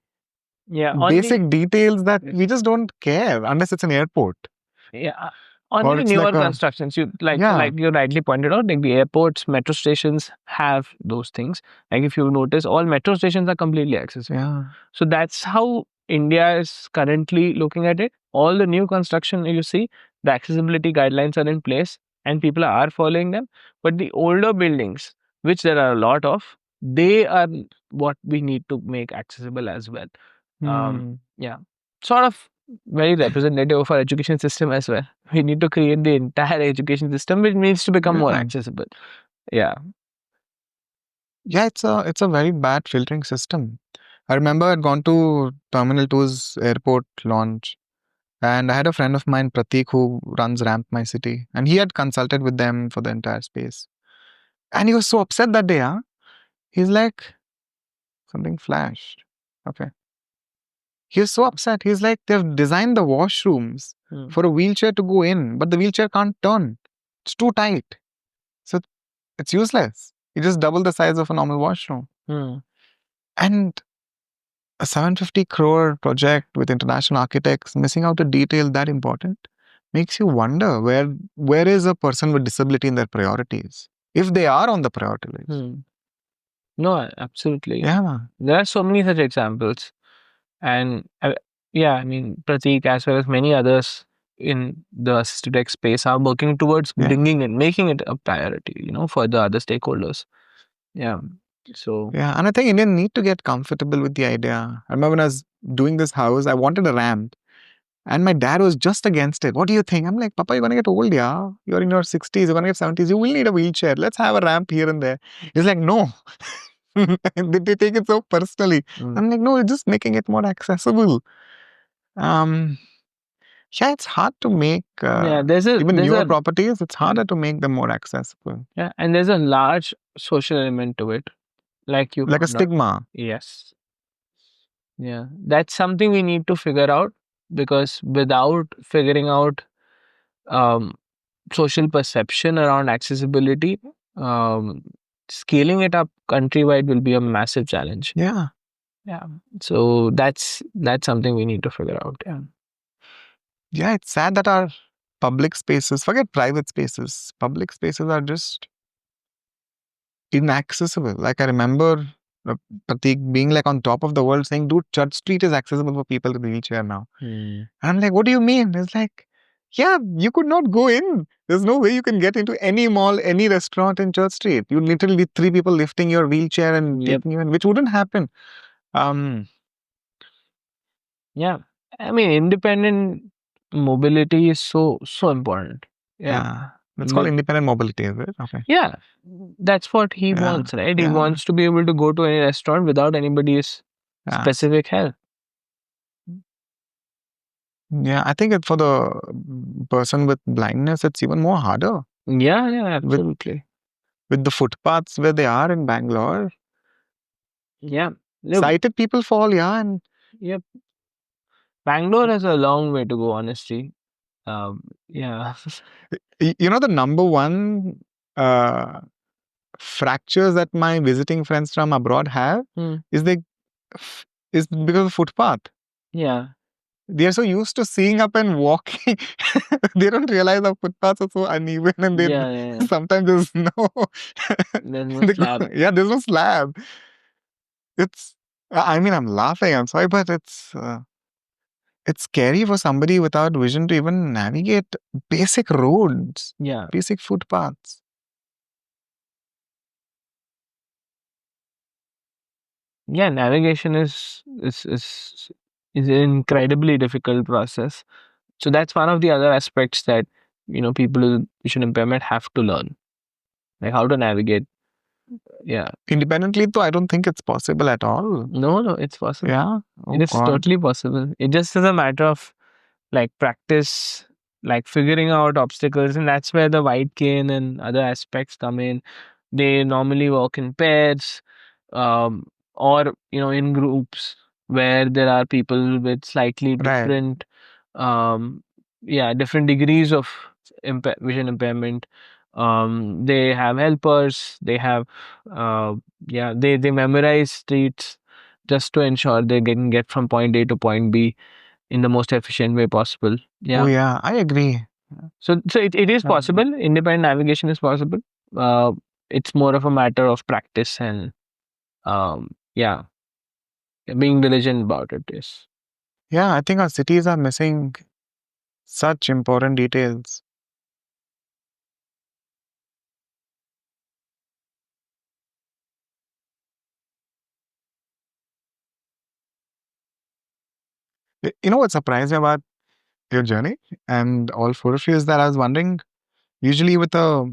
Yeah, on basic details that we just don't care unless it's an airport yeah, on or the it's newer like a constructions, you yeah, like you rightly pointed out, like the airports, metro stations have those things. Like if you notice, all metro stations are completely accessible. yeah, So that's how India is currently looking at it. All the new construction you see, the accessibility guidelines are in place and people are following them. But the older buildings, which there are a lot of, they are what we need to make accessible as well. Yeah, sort of very representative of our education system as well. We need to create the entire education system which needs to become more yeah, accessible. Yeah. yeah. It's a very bad filtering system. I remember I'd gone to Terminal 2's airport launch, and I had a friend of mine, Pratik, who runs Ramp My City, and he had consulted with them for the entire space. And he was so upset that day, huh? He's like, something flashed. Okay. He was so upset. He's like, they've designed the washrooms for a wheelchair to go in, but the wheelchair can't turn. It's too tight. So it's useless. You just double the size of a normal washroom. And a 750 crore project with international architects missing out a detail that important makes you wonder where is a person with disability in their priorities, if they are on the priority list. No, absolutely. Yeah. There are so many such examples. And yeah, I mean, Pratik, as well as many others in the assisted tech space, are working towards Yeah. bringing it, making it a priority, for the other stakeholders. Yeah. So, Yeah. And I think Indians need to get comfortable with the idea. I remember when I was doing this house, I wanted a ramp. And my dad was just against it. What do you think? I'm like, Papa, you're gonna get old, yeah. You're in your 60s, you're gonna get 70s. You will need a wheelchair. Let's have a ramp here and there. He's like, no. They take it so personally. I'm like, no, you're just making it more accessible. Um, yeah, it's hard to make yeah, even newer properties. It's harder to make them more accessible. Yeah, and there's a large social element to it, like you Like a found out. stigma. Yes. Yeah, that's something we need to figure out, because without figuring out um, social perception around accessibility, um, scaling it up countrywide will be a massive challenge. Yeah. Yeah. So that's something we need to figure out. Yeah. Yeah, it's sad that our public spaces, forget private spaces, public spaces are just inaccessible. Like I remember Pratik being like on top of the world saying, dude, Church Street is accessible for people in the wheelchair now. And I'm like, what do you mean? It's like, yeah, you could not go in. There's no way you can get into any mall, any restaurant in Church Street. You literally need three people lifting your wheelchair and taking you in, which wouldn't happen. Yeah. I mean, independent mobility is so important. Yeah. That's called independent mobility, is it? Okay. Yeah, that's what he wants, right? He wants to be able to go to any restaurant without anybody's specific help. Yeah, I think for the person with blindness, it's even more harder. Yeah, absolutely. With the footpaths where they are in Bangalore. Yeah. Sighted people fall, yeah. And yep. Bangalore has a long way to go, honestly. Yeah. The number one fractures that my visiting friends from abroad have is because of footpath. Yeah. They are so used to seeing up and walking. They don't realize the footpaths are so uneven, and sometimes there's no slab. Yeah, there's no slab. I mean, I'm laughing. I'm sorry, but it's scary for somebody without vision to even navigate basic roads, basic footpaths. Yeah, navigation is an incredibly difficult process. So that's one of the other aspects that people with vision impairment have to learn, like how to navigate. Yeah. Independently, though, I don't think it's possible at all. No, it's possible. Yeah. It is totally possible. It just is a matter of like practice, like figuring out obstacles, and that's where the white cane and other aspects come in. They normally work in pairs, or in groups where there are people with slightly different, different degrees of vision impairment. They have helpers. They have, uh, yeah, they memorize streets just to ensure they can get from point A to point B in the most efficient way possible. Oh Yeah. yeah, I agree. So it is Yeah. possible. Independent navigation is possible. Uh, it's more of a matter of practice and, yeah, being diligent about it. Yes. Yeah, I think our cities are missing such important details. You know what surprised me about your journey and all four of you is that I was wondering, usually with a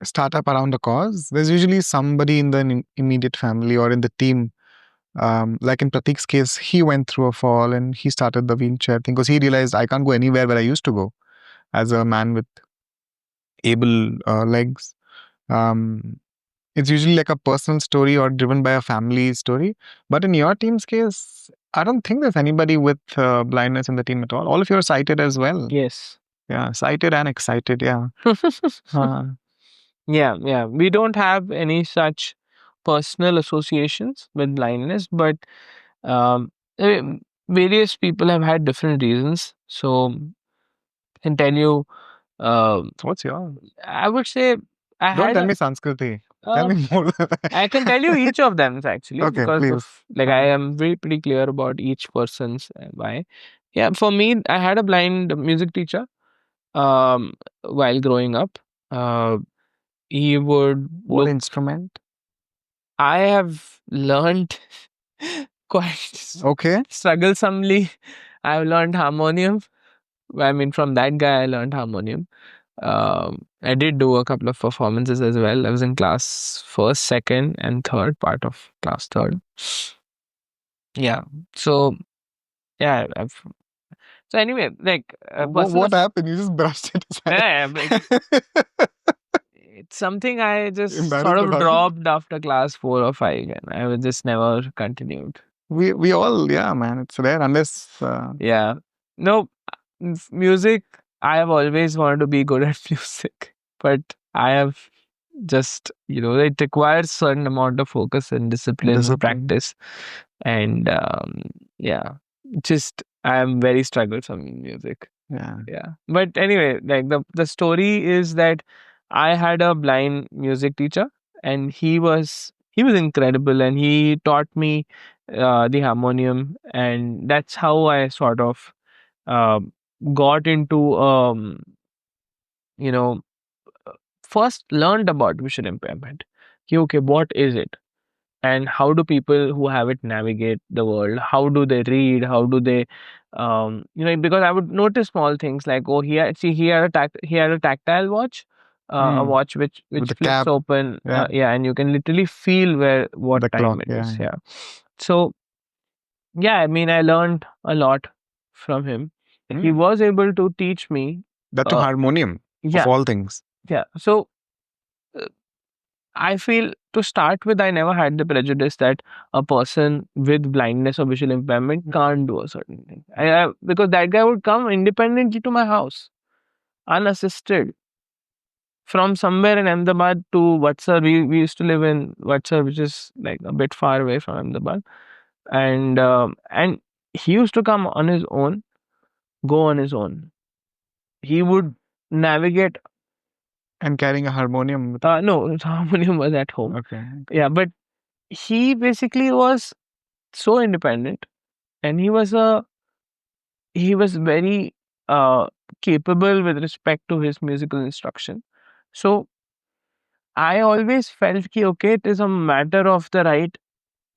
startup around a cause, there's usually somebody in the immediate family or in the team. Like in Pratik's case, he went through a fall and he started the wheelchair thing because he realized I can't go anywhere where I used to go as a man with able legs. Um, it's usually like a personal story or driven by a family story. But in your team's case, I don't think there's anybody with blindness in the team at all. All of you are sighted as well. Yes. Yeah, sighted and excited. Yeah. Yeah. We don't have any such personal associations with blindness, but um, eh, various people have had different reasons. So I can tell you, What's your? I would say I Don't had tell a, me Sanskriti. Tell uh, me more. I can tell you each of them actually Okay, because please. of like I am very pretty clear about each person's why. Yeah, for me, I had a blind music teacher while growing up. Uh, he would What look. instrument? I have learned quite Okay. strugglesomely. I've learned harmonium. I mean, from that guy, I learned harmonium. I did do a couple of performances as well. I was in class first, second, and third, part of class third. Yeah. So yeah, so anyway, like personal. What happened? You just brushed it aside. Yeah, like, it's something I just sort Embarrassed of about it. dropped after class 4 or 5, and I was just never continued. We all, yeah, man. It's rare unless Yeah. No, music, I have always wanted to be good at music, but I have just, it requires certain amount of focus and discipline, discipline. practice. And yeah, just I am very strugglesome in music. Yeah. Yeah. But anyway, like the story is that I had a blind music teacher and he was incredible and he taught me the harmonium, and that's how I sort of um got into you know first learned about vision impairment. Okay, what is it? And how do people who have it navigate the world? How do they read? How do they because I would notice small things like, oh, he had a tactile watch, a Hmm. watch which With the flips cap. open, Yeah. yeah, and you can literally feel where what The time clock. it Yeah. is. Yeah. Yeah. So yeah, I mean, I learned a lot from him. He Hmm. was able to teach me. That to uh, harmonium of yeah, all things. yeah. So uh, I feel, to start with, I never had the prejudice that a person with blindness or visual impairment can't do a certain thing. Because that guy would come independently to my house, unassisted, from somewhere in Ahmedabad to Vatsar. We used to live in Vatsar, which is like a bit far away from Ahmedabad. And he used to come on his own, go on his own. He would navigate. And carrying a harmonium. With, No, harmonium was at home. okay. Yeah, but he basically was so independent, and he was very capable with respect to his musical instruction. So I always felt ki, okay, it is a matter of the right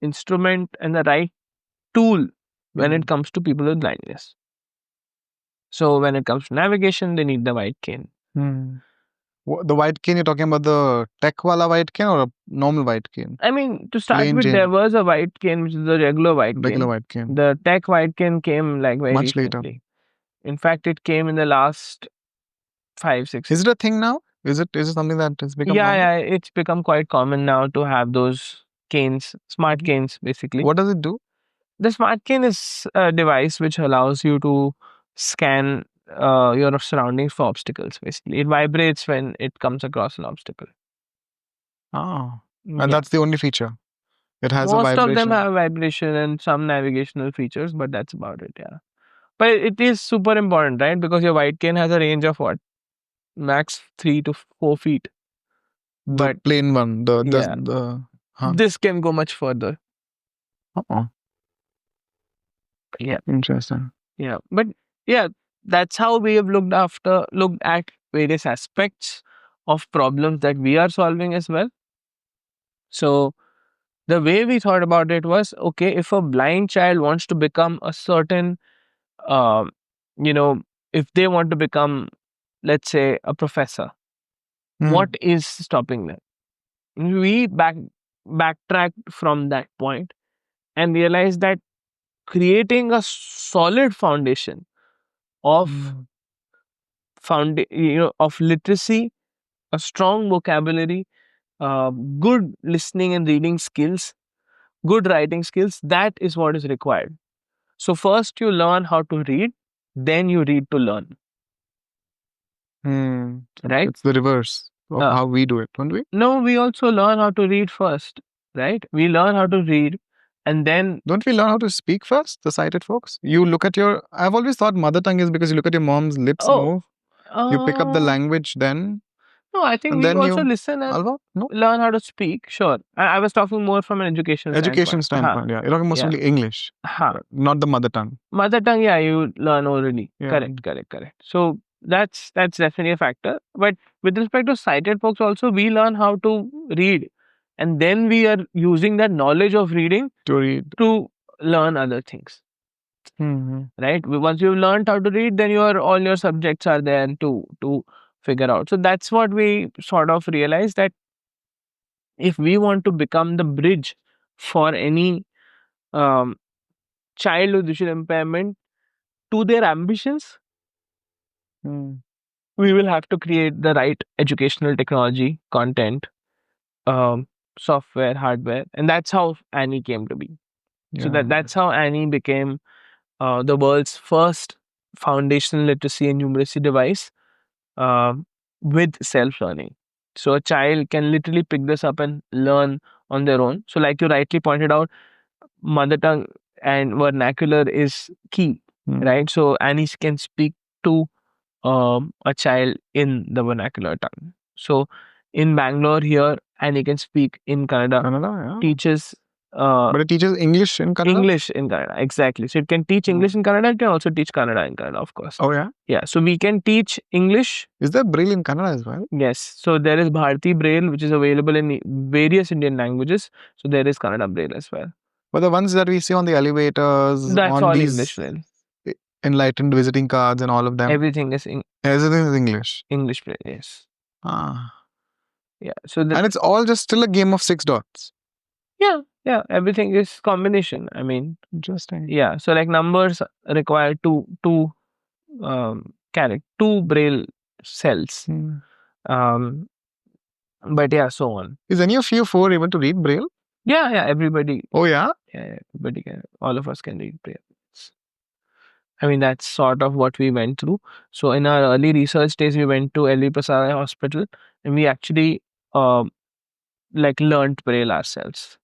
instrument and the right tool when it comes to people with blindness. So when it comes to navigation, they need the white cane. Hmm. The white cane, you're talking about the tech wala white cane or a normal white cane? I mean, to start Plain with, there Jane. was a white cane, which is the regular white Regular cane. white cane. The tech white cane came like very Much later. recently. In fact, it came in the last 5, 6 Is it a thing now? Is it something that has become Yeah, normal? yeah, it's become quite common now to have those canes, smart Mhm. canes, basically. What does it do? The smart cane is a device which allows you to scan your surroundings for obstacles. Basically, it vibrates when it comes across an obstacle. Oh, and Yeah. that's the only feature. It has a Most of them vibration. have vibration and some navigational features, but that's about it. Yeah. But it is super important, right? Because your white cane has a range of what? Max 3 to 4 feet. The But plain one, yeah, huh. this can go much further. Oh, Yeah. interesting. Yeah. But yeah, that's how we have looked at various aspects of problems that we are solving as well. So the way we thought about it was, okay, if a blind child wants to become a certain, um, you know, if they want to become, let's say, a professor, Hmm. what is stopping them? We backtracked from that point and realized that creating a solid foundation of Hmm. of literacy, a strong vocabulary, good listening and reading skills, good writing skills, that is what is required. So first you learn how to read, then you read to learn, Hmm. right? It's the reverse of Uh, how we do it, don't we? no, we also learn how to read first, right? We learn how to read, and then Don't we learn how to speak first, the sighted folks? You look at your. I've always thought mother tongue is because you look at your mom's lips oh, move, you pick up the uh, language then, no, I think and we then also you. listen and Alva? No? learn how to speak. Sure, I was talking more from an educational Education standpoint. standpoint, yeah. You're talking Yeah, mostly English, not the mother tongue. mother tongue, yeah, you learn orally. Yeah. Correct. So that's definitely a factor. But with respect to sighted folks, also we learn how to read, and then we are using that knowledge of reading To read. to learn other things. Hmm. Right? Once you've learned how to read, then your all your subjects are there to figure out. So that's what we sort of realized, that if we want to become the bridge for any um, child with visual impairment to their ambitions, Hmm. we will have to create the right educational technology, content, um, software, hardware, and that's how Annie came to be. So Yeah. that's how Annie became the world's first foundational literacy and numeracy device um, with self-learning. So a child can literally pick this up and learn on their own. So like you rightly pointed out, mother tongue and vernacular is key, Hmm. right? So Annie can speak to a child in the vernacular tongue. So in Bangalore here, Annie can speak in Kannada, Kannada, yeah. teaches uh, But it teaches English in Kannada? English in Kannada. Exactly. So it can teach English in Kannada. It can also teach Kannada in Kannada, of course. Oh, yeah? Yeah. So we can teach English. Is there Braille in Kannada as well? Yes. So there is Bharati Braille, which is available in various Indian languages. So there is Kannada Braille as well. But the ones that we see on the elevators, That's on all English these Braille. enlightened visiting cards and all of them, Everything is everything is English. English Braille. Yes. Ah. Yeah. So And it's all just still a game of 6 dots. yeah. Everything is combination. I mean, Interesting. yeah. So like numbers require two two Braille cells. Hmm. Um, but yeah, so on. Is any of you four able to read Braille? Yeah, everybody. Oh, yeah? Yeah, everybody can. All of us can read Braille. I mean, that's sort of what we went through. So in our early research days, we went to LV Prasad Hospital and we actually like learned Braille ourselves.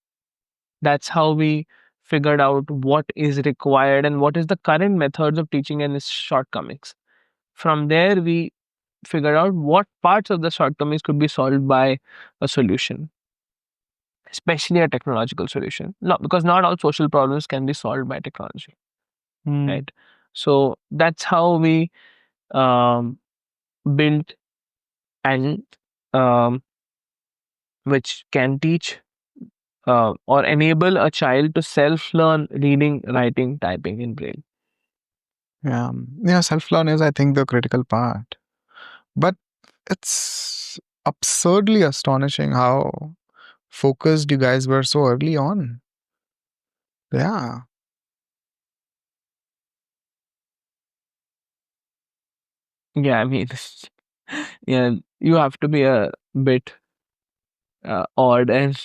That's how we figured out what is required and what is the current methods of teaching and its shortcomings. From there, we figured out what parts of the shortcomings could be solved by a solution, especially a technological solution. No, because not all social problems can be solved by technology, Hmm. right? So that's how we um, built and which can teach or enable a child to self-learn reading, writing, typing in Braille. Yeah. Yeah, self-learn is, I think, the critical part. But it's absurdly astonishing how focused you guys were so early on. Yeah. Yeah, I mean, yeah, you have to be a bit odd and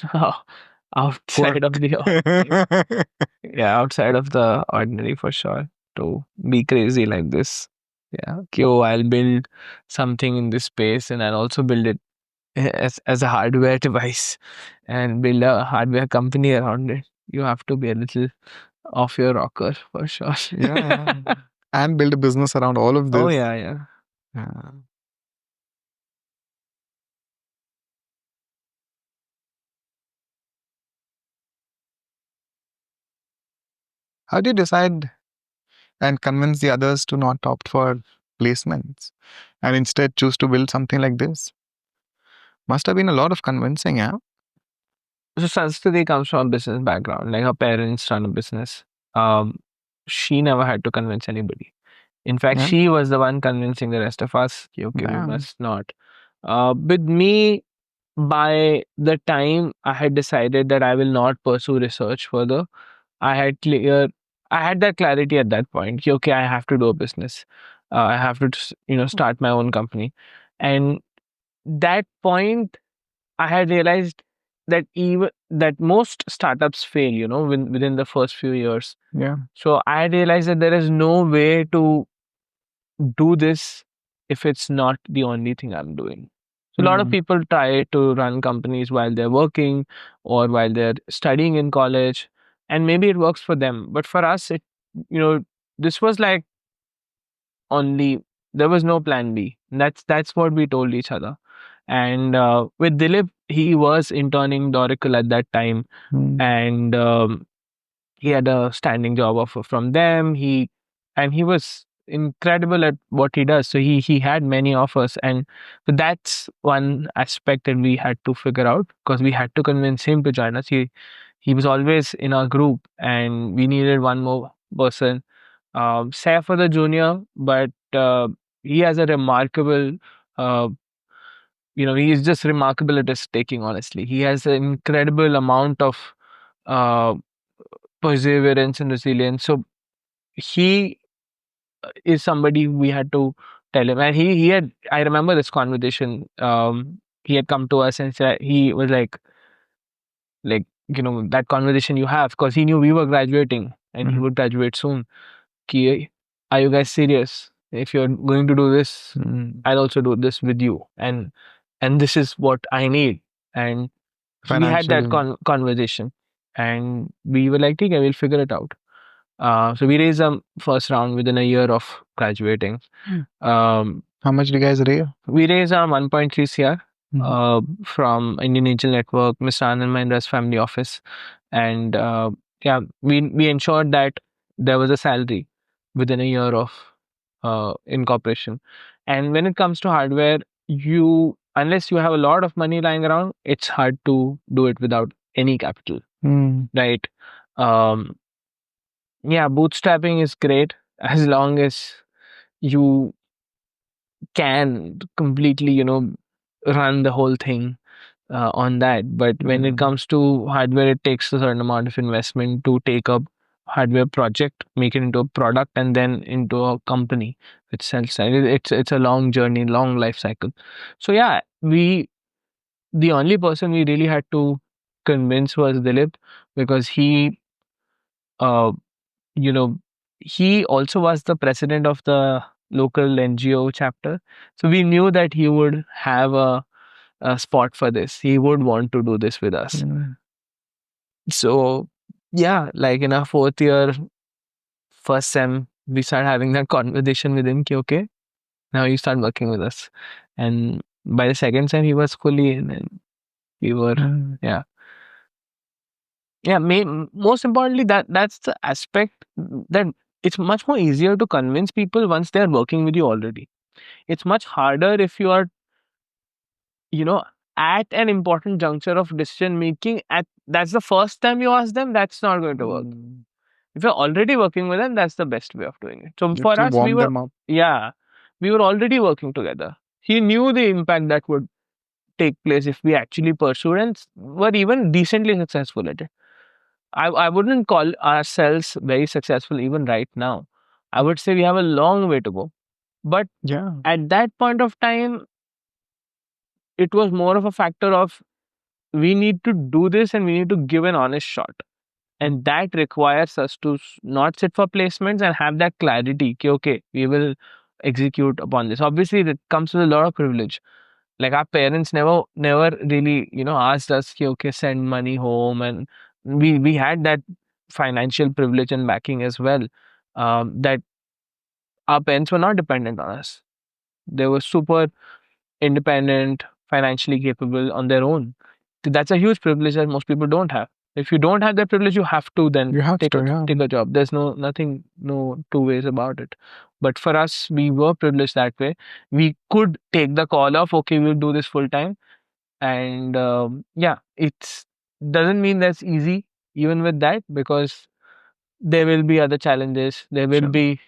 outside of the Quirk. yeah, outside of the ordinary for sure to be crazy like this. Yeah. Okay, oh, I'll build something in this space and I'll also build it as a hardware device and build a hardware company around it. You have to be a little off your rocker for sure. Yeah, yeah. And build a business around all of Oh this. yeah, yeah. Yeah. How do you decide and convince the others to not opt for placements and instead choose to build something like this? Must have been a lot of convincing, yeah? So Sanskrit comes from a business background. Like her parents run a business. Um, she never had to convince anybody. In fact, Yeah. she was the one convincing the rest of us. Okay, we Yeah. must not. With me, by the time I had decided that I will not pursue research further, I had clear. I had that clarity at that point. Okay, I have to do a business. I have to, start my own company, and that point I had realized that even that most startups fail, within the first few years. Yeah. So I realized that there is no way to do this if it's not the only thing I'm doing. So a lot of people try to run companies while they're working or while they're studying in college, and maybe it works for them. But for us, you know, this was like only there was no plan B. That's what we told each other. And with Dilip, he was interning the Oracle at that time, and he had a standing job offer from them. He was incredible at what he does. So he had many offers, and so that's one aspect that we had to figure out because we had to convince him to join us. He was always in our group, and we needed one more person. Saif for the junior, but he has a remarkable. Uh, he is just remarkable at his taking. Honestly, he has an incredible amount of uh, perseverance and resilience. So he is somebody we had to tell him, and he had. I remember this conversation. He had come to us and said he was like that conversation you have because he knew we were graduating and he would graduate soon. Ki, are you guys serious? If you're going to do this, I'll also do this with you, and this is what I need. And we had that Financially. conversation, and we were like, okay, we'll figure it out. So we raised a first round within a year of graduating. How much do you guys raise? We raised 1.3 CR from Indian Angel Network, Mr. Anand Mahindra's family office, and yeah, we ensured that there was a salary within a year of incorporation. And when it comes to hardware, you unless you have a lot of money lying around, it's hard to do it without any capital, right? Um, yeah, bootstrapping is great as long as you can completely, run the whole thing on that. But when it comes to hardware, it takes a certain amount of investment to take up hardware project, make it into a product, and then into a company itself. So it's a long journey, long life cycle. So yeah, the only person we really had to convince was Dilip because uh, you know, he also was the president of the local NGO chapter. So we knew that he would have a spot for this. He would want to do this with us. So yeah, like in our fourth year, first sem, we started having that conversation with him. Ki, okay, now you start working with us. And by the second sem, he was fully in, and we were, yeah. Yeah, most importantly, that's the aspect that it's much more easier to convince people once they're working with you already. It's much harder if you are, you know, at an important juncture of decision making. At that's the first time you ask them, that's not going to work. If you're already working with them, that's the best way of doing it. So You have for to us, warm them up. yeah, we were already working together. He knew the impact that would take place if we actually pursued and were even decently successful at it. I wouldn't call ourselves very successful even right now. I would say we have a long way to go. But Yeah. at that point of time, it was more of a factor of we need to do this and we need to give an honest shot. And that requires us to not sit for placements and have that clarity. Okay, we will execute upon this. Obviously, it comes with a lot of privilege. Like our parents never really asked us, okay, send money home, and we had that financial privilege and backing as well. That our parents were not dependent on us. They were super independent, financially capable on their own. That's a huge privilege that most people don't have. If you don't have that privilege, you have to then You have take to, yeah. a job. There's no two ways about it. But for us, we were privileged that way. We could take the call of, okay, we'll do this full time, and yeah, it's doesn't mean that's easy even with that, because there will be other challenges. There will Sure. be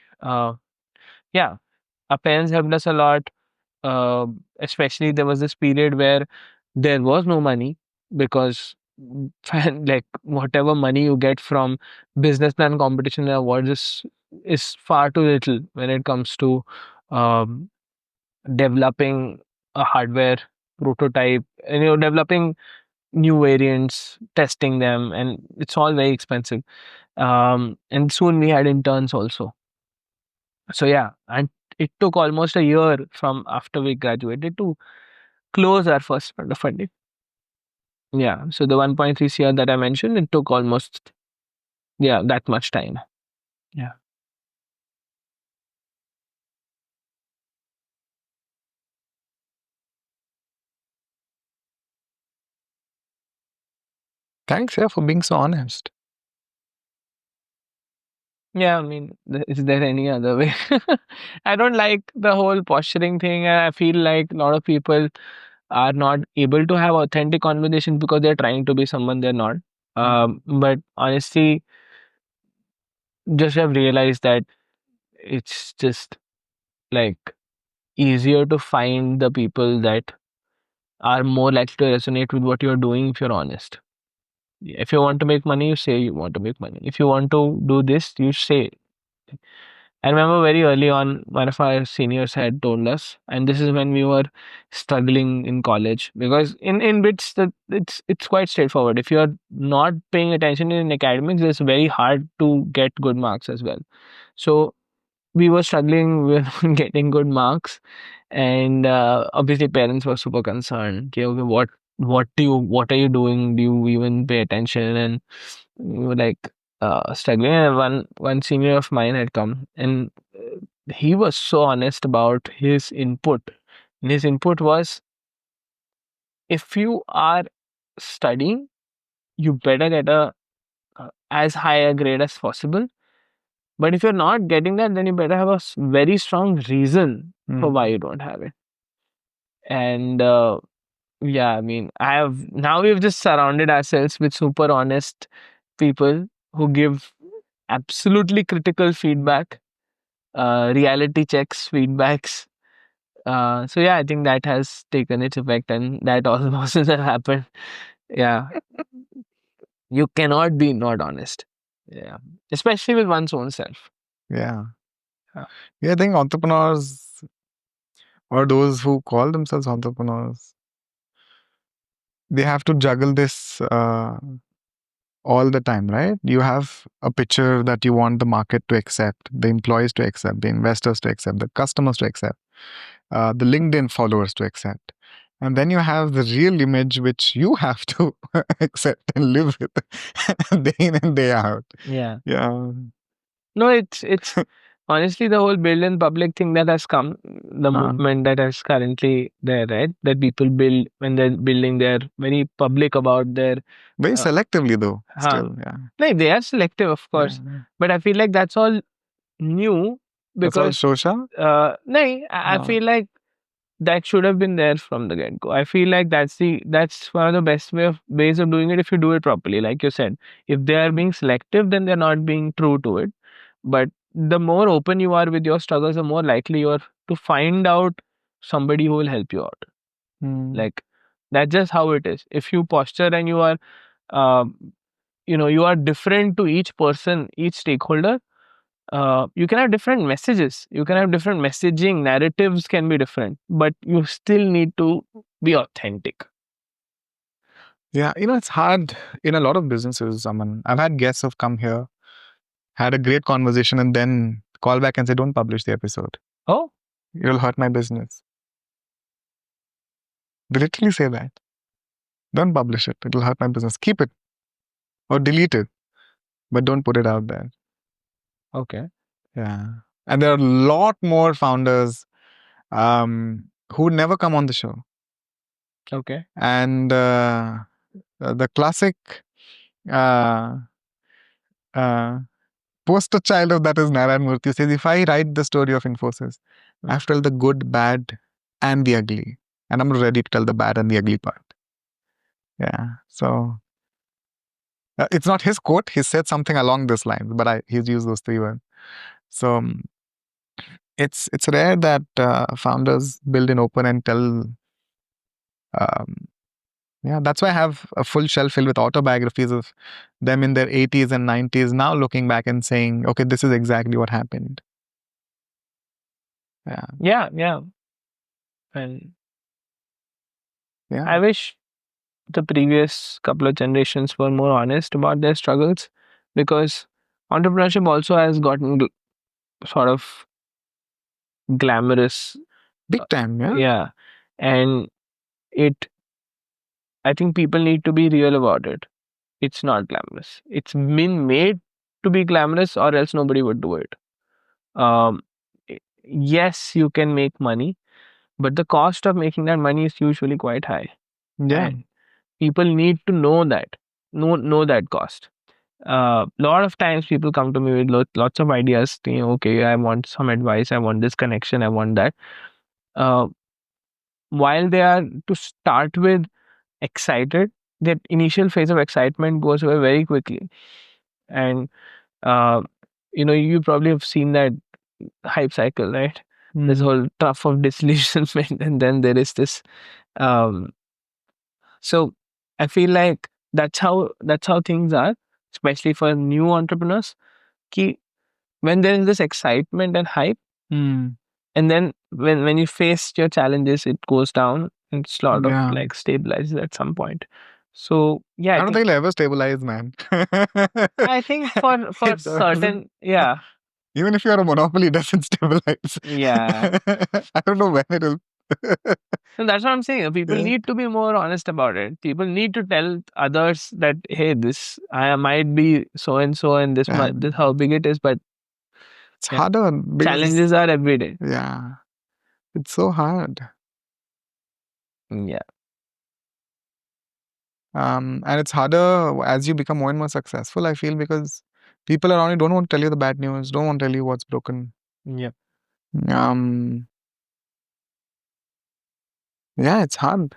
yeah, our parents helped us a lot. Especially there was this period where there was no money, because like whatever money you get from business plan competition and awards is far too little when it comes to um, developing a hardware prototype, and developing new variants, testing them, and it's all very expensive. And soon we had interns also. So yeah, and it took almost a year from after we graduated to close our first round of funding. Yeah, so the 1.3 CR that I mentioned, it took almost, yeah, that much time. Yeah. Thanks, yeah, for being so honest. Yeah, I mean, is there any other way? I don't like the whole posturing thing, and I feel like a lot of people are not able to have authentic conversations because they're trying to be someone they're not. But honestly, just have realized that it's just like easier to find the people that are more likely to resonate with what you're doing if you're honest. If you want to make money, you say you want to make money. If you want to do this, you say. I remember very early on, one of our seniors had told us, and this is when we were struggling in college, because in bits that it's quite straightforward. If you're not paying attention in academics, it's very hard to get good marks as well. So we were struggling with getting good marks, and obviously parents were super concerned. Okay, okay, what are you doing? Do you even pay attention? And we were like struggling. And one senior of mine had come, and he was so honest about his input. And his input was, if you are studying, you better get a as high a grade as possible. But if you're not getting that, then you better have a very strong reason for why you don't have it. And yeah, I mean, we've just surrounded ourselves with super honest people who give absolutely critical feedback, reality checks, feedbacks. So yeah, I think that has taken its effect, and that osmosis has happened. Yeah, you cannot be not honest. Yeah, especially with one's own self. Yeah. Yeah. Yeah, I think entrepreneurs or those who call themselves entrepreneurs, they have to juggle this all the time, right? You have a picture that you want the market to accept, the employees to accept, the investors to accept, the customers to accept, the LinkedIn followers to accept. And then you have the real image which you have to accept and live with day in and day out. Yeah. Yeah. No, it's honestly the whole build in public thing that has come, the movement that is currently there, right? That people build when they're building, they're very public about their Very selectively, though, still. Yeah. like they are selective, of course, but I feel like that's all new That's all because social. I No. feel like that should have been there from the get go. I feel like that's one of the best ways of doing it if you do it properly. Like you said, if they are being selective, then they're not being true to it. But the more open you are with your struggles, the more likely you are to find out somebody who will help you out. Like that's just how it is. If you posture and you are, you are different to each person, each stakeholder. You can have different messages. You can have different messaging. Narratives can be different, but you still need to be authentic. Yeah, it's hard in a lot of businesses. I've had guests who've come here, had a great conversation, and then call back and say, "Don't publish the episode." Oh, You'll hurt my business. They literally say that. Don't publish it. It'll hurt my business. Keep it or delete it, but don't put it out there. Okay. Yeah. And there are a lot more founders who would never come on the show. Okay. And the classic uh, uh, poster child of that is Narayan Murthy, says, if I write the story of Infosys, I've told the good, bad, and the ugly. And I'm ready to tell the bad and the ugly part. Yeah. So it's not his quote. He said something along this line, but he's used those three words. So it's rare that founders build in open and tell. Um, yeah, that's why I have a full shelf filled with autobiographies of them in their 80s and 90s. Now looking back and saying, okay, this is exactly what happened. Yeah. Yeah, yeah. And Yeah. I wish the previous couple of generations were more honest about their struggles, because entrepreneurship also has gotten sort of glamorous. Big time, yeah. Yeah. And it, I think people need to be real about it. It's not glamorous. It's been made to be glamorous, or else nobody would do it. Um, yes, you can make money, but the cost of making that money is usually quite high. Yeah. And people need to know that, know that cost. Lot of times people come to me with lots of ideas, saying, okay, I want some advice, I want this connection, I want that. Uh, while they are, to start with, excited, that initial phase of excitement goes away very quickly. And you probably have seen that hype cycle, right? This whole trough of disillusionment, and then there is this. So I feel like that's how things are, especially for new entrepreneurs. Ki when there is this excitement and hype, and then when you face your challenges, it goes down and sort of like stabilizes at some point. So yeah, I don't think it'll ever stabilize, man. I think for certain, yeah. Even if you're a monopoly, it doesn't stabilize. Yeah. I don't know when it'll. So that's what I'm saying. People need to be more honest about it. People need to tell others that, hey, this I might be so and so, and this this how big it is, but it's harder. Challenges are every day. Yeah, it's so hard. Yeah. And it's harder as you become more and more successful, I feel, because people around you don't want to tell you the bad news, don't want to tell you what's broken. Yeah. Yeah, it's hard.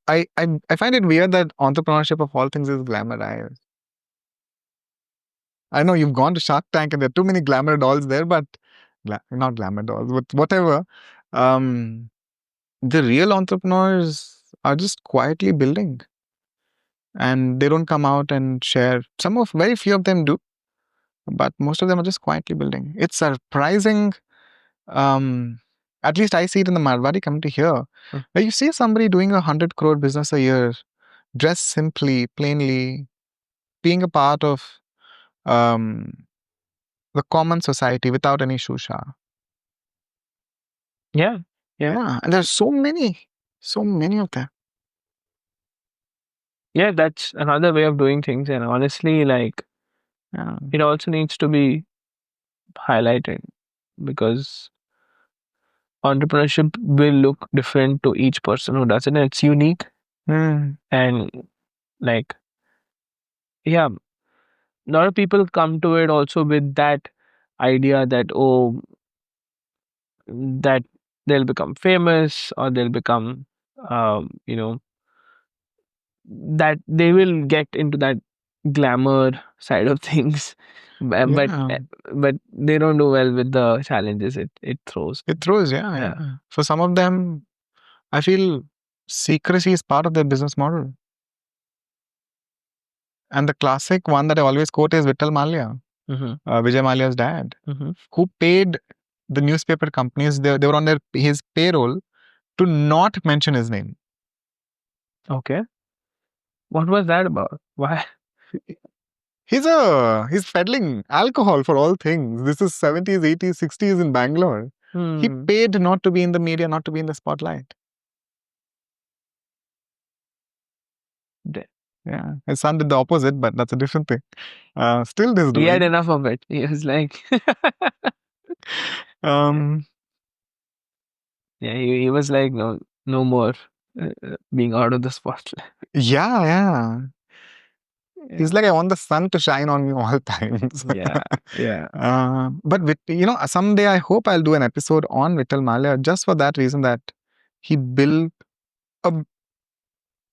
I find it weird that entrepreneurship of all things is glamorized. I know you've gone to Shark Tank and there are too many glamour dolls there, but not glamour dolls, but whatever. The real entrepreneurs are just quietly building, and they don't come out and share. Very few of them do, but most of them are just quietly building. It's surprising. At least I see it in the Marwari community here, where you see somebody doing 100 crore business a year, dressed simply, plainly, being a part of the common society without any shusha. Yeah. Yeah, and there's so many of them. Yeah, that's another way of doing things, and honestly, like, it also needs to be highlighted, because entrepreneurship will look different to each person who does it, and it's unique. And like, yeah, a lot of people come to it also with that idea that, oh, that they'll become famous, or they'll become, you know, that they will get into that glamour side of things, but they don't do well with the challenges it throws. It throws, yeah. For some of them, I feel secrecy is part of their business model. And the classic one that I always quote is Vittal Mallya, Vijay Mallya's dad, who paid the newspaper companies, they were on his payroll, to not mention his name. Okay. What was that about? Why? He's peddling alcohol for all things. This is 70s, 80s, 60s in Bangalore. He Hmm. paid not to be in the media, not to be in the spotlight. The- Yeah, his son did the opposite, but that's a different thing. Still this He had dude. enough of it. He was like, Um, yeah, he was like, no, no more being out of the spotlight. yeah, yeah. Yeah, He's like, I want the sun to shine on me all times. yeah, yeah. But with, someday I hope I'll do an episode on Vittal Mallya just for that reason that he built a,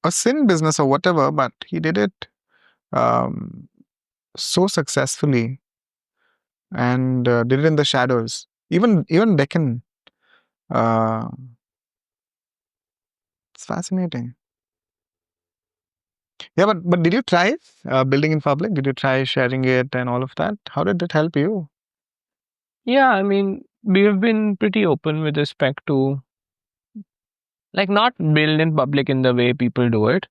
a sin business or whatever, but he did it um, so successfully and did it in the shadows. Even Deccan, uh, it's fascinating. Yeah, but did you try building in public? Did you try sharing it and all of that? How did it help you? Yeah, I mean, we have been pretty open with respect to like not build in public in the way people do it,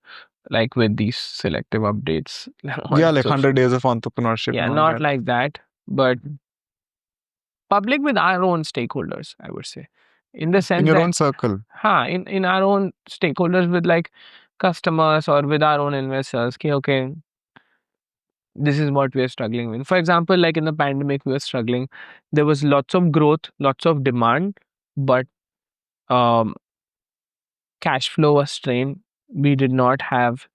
like with these selective updates Yeah, on like social. 100 days of entrepreneurship Yeah, and all not that. like that, but public with our own stakeholders, I would say, in the In sense your that, own circle. in our own stakeholders with like customers or with our own investors. Okay, this is what we are struggling with. For example, like in the pandemic, we were struggling. There was lots of growth, lots of demand, but um, cash flow was strained. We did not have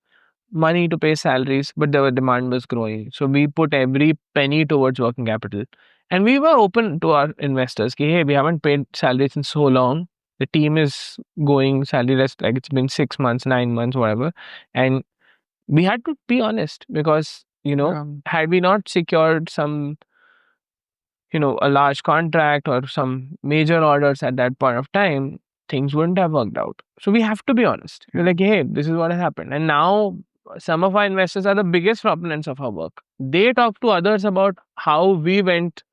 money to pay salaries, but the demand was growing. So we put every penny towards working capital. And we were open to our investors. Ki, hey, we haven't paid salaries in so long. The team is going salaryless, like it's been 6 months, 9 months, whatever. And we had to be honest because, Yeah. had we not secured some, a large contract or some major orders at that point of time, things wouldn't have worked out. So we have to be honest. We're like, hey, this is what has happened. And now some of our investors are the biggest proponents of our work. They talk to others about how we went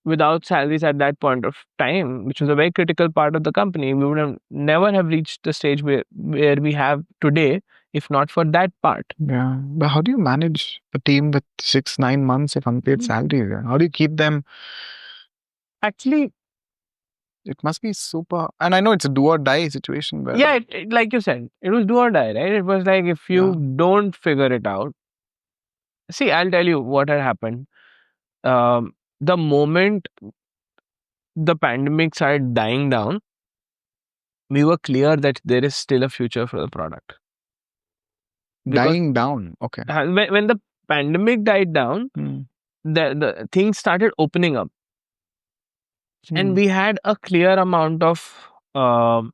without salaries at that point of time, which was a very critical part of the company. We would have never have reached the stage where we have today if not for that part. Yeah. But how do you manage a team with 6, 9 months of unpaid salary? How do you keep them? Actually, It must be super. And I know it's a do or die situation where, yeah, like you said, it was do or die, right? It was like if yeah, you don't figure it out. See, I'll tell you what had happened. The moment the pandemic started dying down, we were clear that there is still a future for the product. Because dying down. Okay. when the pandemic died down, Hmm. the things started opening up, and Hmm. we had a clear amount of um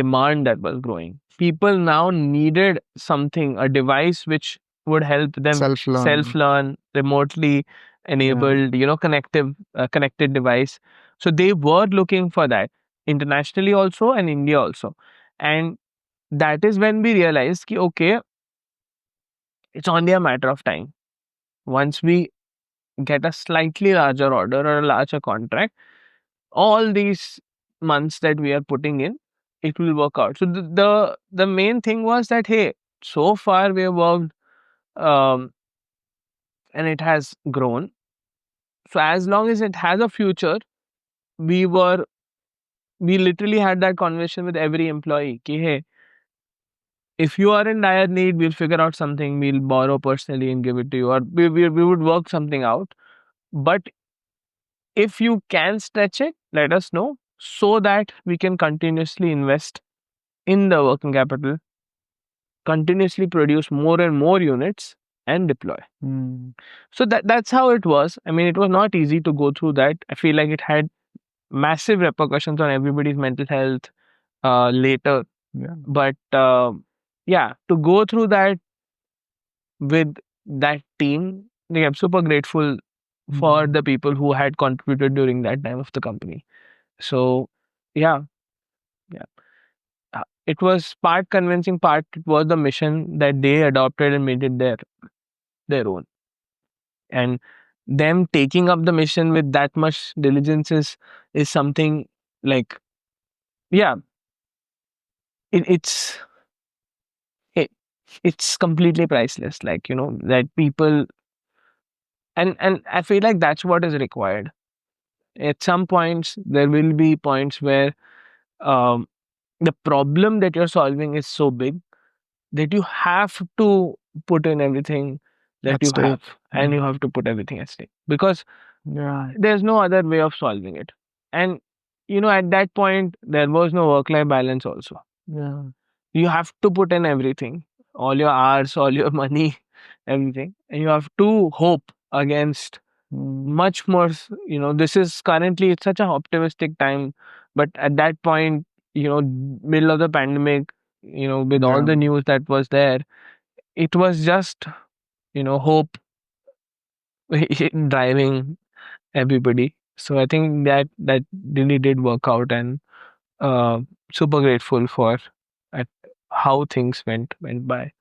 demand that was growing. People now needed something, a device which would help them Self learn. self-learn, remotely Yeah. enabled, connected device. So they were looking for that internationally also and India also. And that is when we realized ki, okay, it's only a matter of time. Once we get a slightly larger order or a larger contract, all these months that we are putting in, it will work out. So the main thing was that, hey, so far we have worked, um, and it has grown. So as long as it has a future, we were we literally had that conversation with every employee. Ki, hey, if you are in dire need, we'll figure out something. We'll borrow personally and give it to you, or we would work something out. But if you can stretch it, let us know so that we can continuously invest in the working capital, continuously produce more and more units and deploy. Hmm. So that's how it was. I mean, it was not easy to go through that. I feel like it had massive repercussions on everybody's mental health later. Yeah. But yeah, to go through that with that team, like, I'm super grateful for Hmm. the people who had contributed during that time of the company. So yeah, yeah. It was part convincing, part it was the mission that they adopted and made it their own. And them taking up the mission with that much diligence is something like, yeah, it's it, it's completely priceless. Like, that people, and I feel like that's what is required. At some points, there will be points where um, the problem that you're solving is so big that you have to put in everything that At you stake. have, and you have to put everything at stake, because Yeah. there's no other way of solving it. And at that point there was no work life balance also. Yeah. You have to put in everything, all your hours, all your money, everything, and you have to hope against much more. This is currently, it's such an optimistic time, but at that point, middle of the pandemic, with all Yeah. the news that was there, it was just hope driving everybody. So I think that really did work out, and uh, super grateful for at how things went by.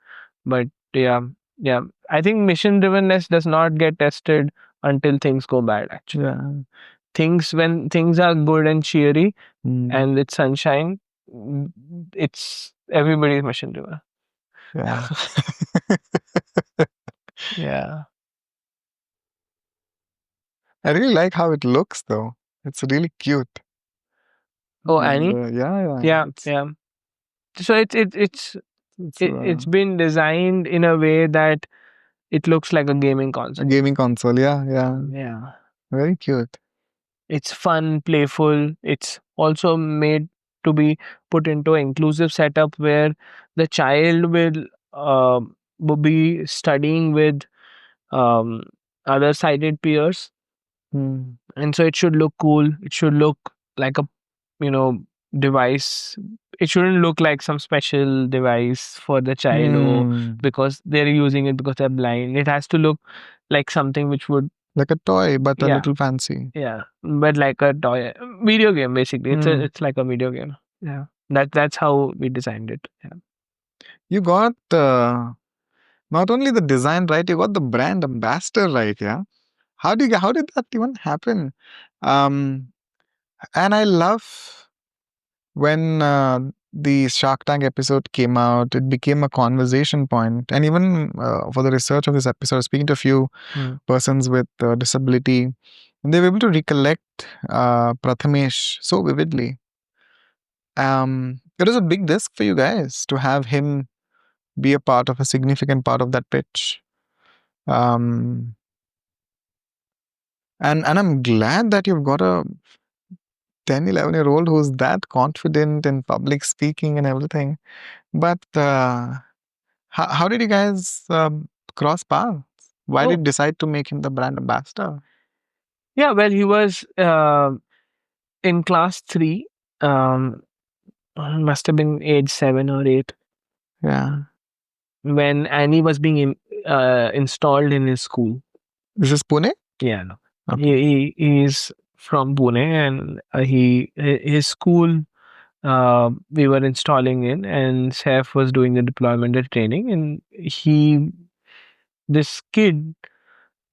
But yeah, yeah, I think mission drivenness does not get tested until things go bad. Actually, Yeah. things when things are good and cheery Mm. and it's sunshine, it's everybody's mission driven. Yeah. Yeah. I really like how it looks though. It's really cute. Oh, And Annie. yeah, Yeah, it's yeah. So it's it's been designed in a way that it looks like a gaming a console. gaming console. Yeah, yeah. Yeah. Very cute. It's fun, playful. It's also made to be put into an inclusive setup where the child will be studying with um, other sighted peers, Mm. and so it should look cool. It should look like a you know device. It shouldn't look like some special device for the child, or Mm. because they're using it because they're blind. It has to look like something which would, Like a toy, but a yeah, little fancy. yeah, but like a toy video game basically. Mm. It's like a video game. Yeah, that's how we designed it. Yeah. You got not only the design right, you got the brand ambassador right. Yeah. How did that even happen? Um, and I love when the Shark Tank episode came out, it became a conversation point. And even for the research of this episode, speaking to a few persons with disability, and they were able to recollect Prathamesh so vividly. It was a big risk for you guys to have him be a part of a significant part of that pitch. Um, and I'm glad that you've got a 10, 11-year-old who's that confident in public speaking and everything. But how did you guys cross paths? Why did Oh, you decide to make him the brand ambassador? yeah. Well, he was in class 3. Um, must have been age 7 or 8 Yeah. when Annie was being installed in his school. This is Pune? Yeah, no. Okay. He is from Pune, and his school we were installing in, and Saif was doing the deployment and training, and this kid,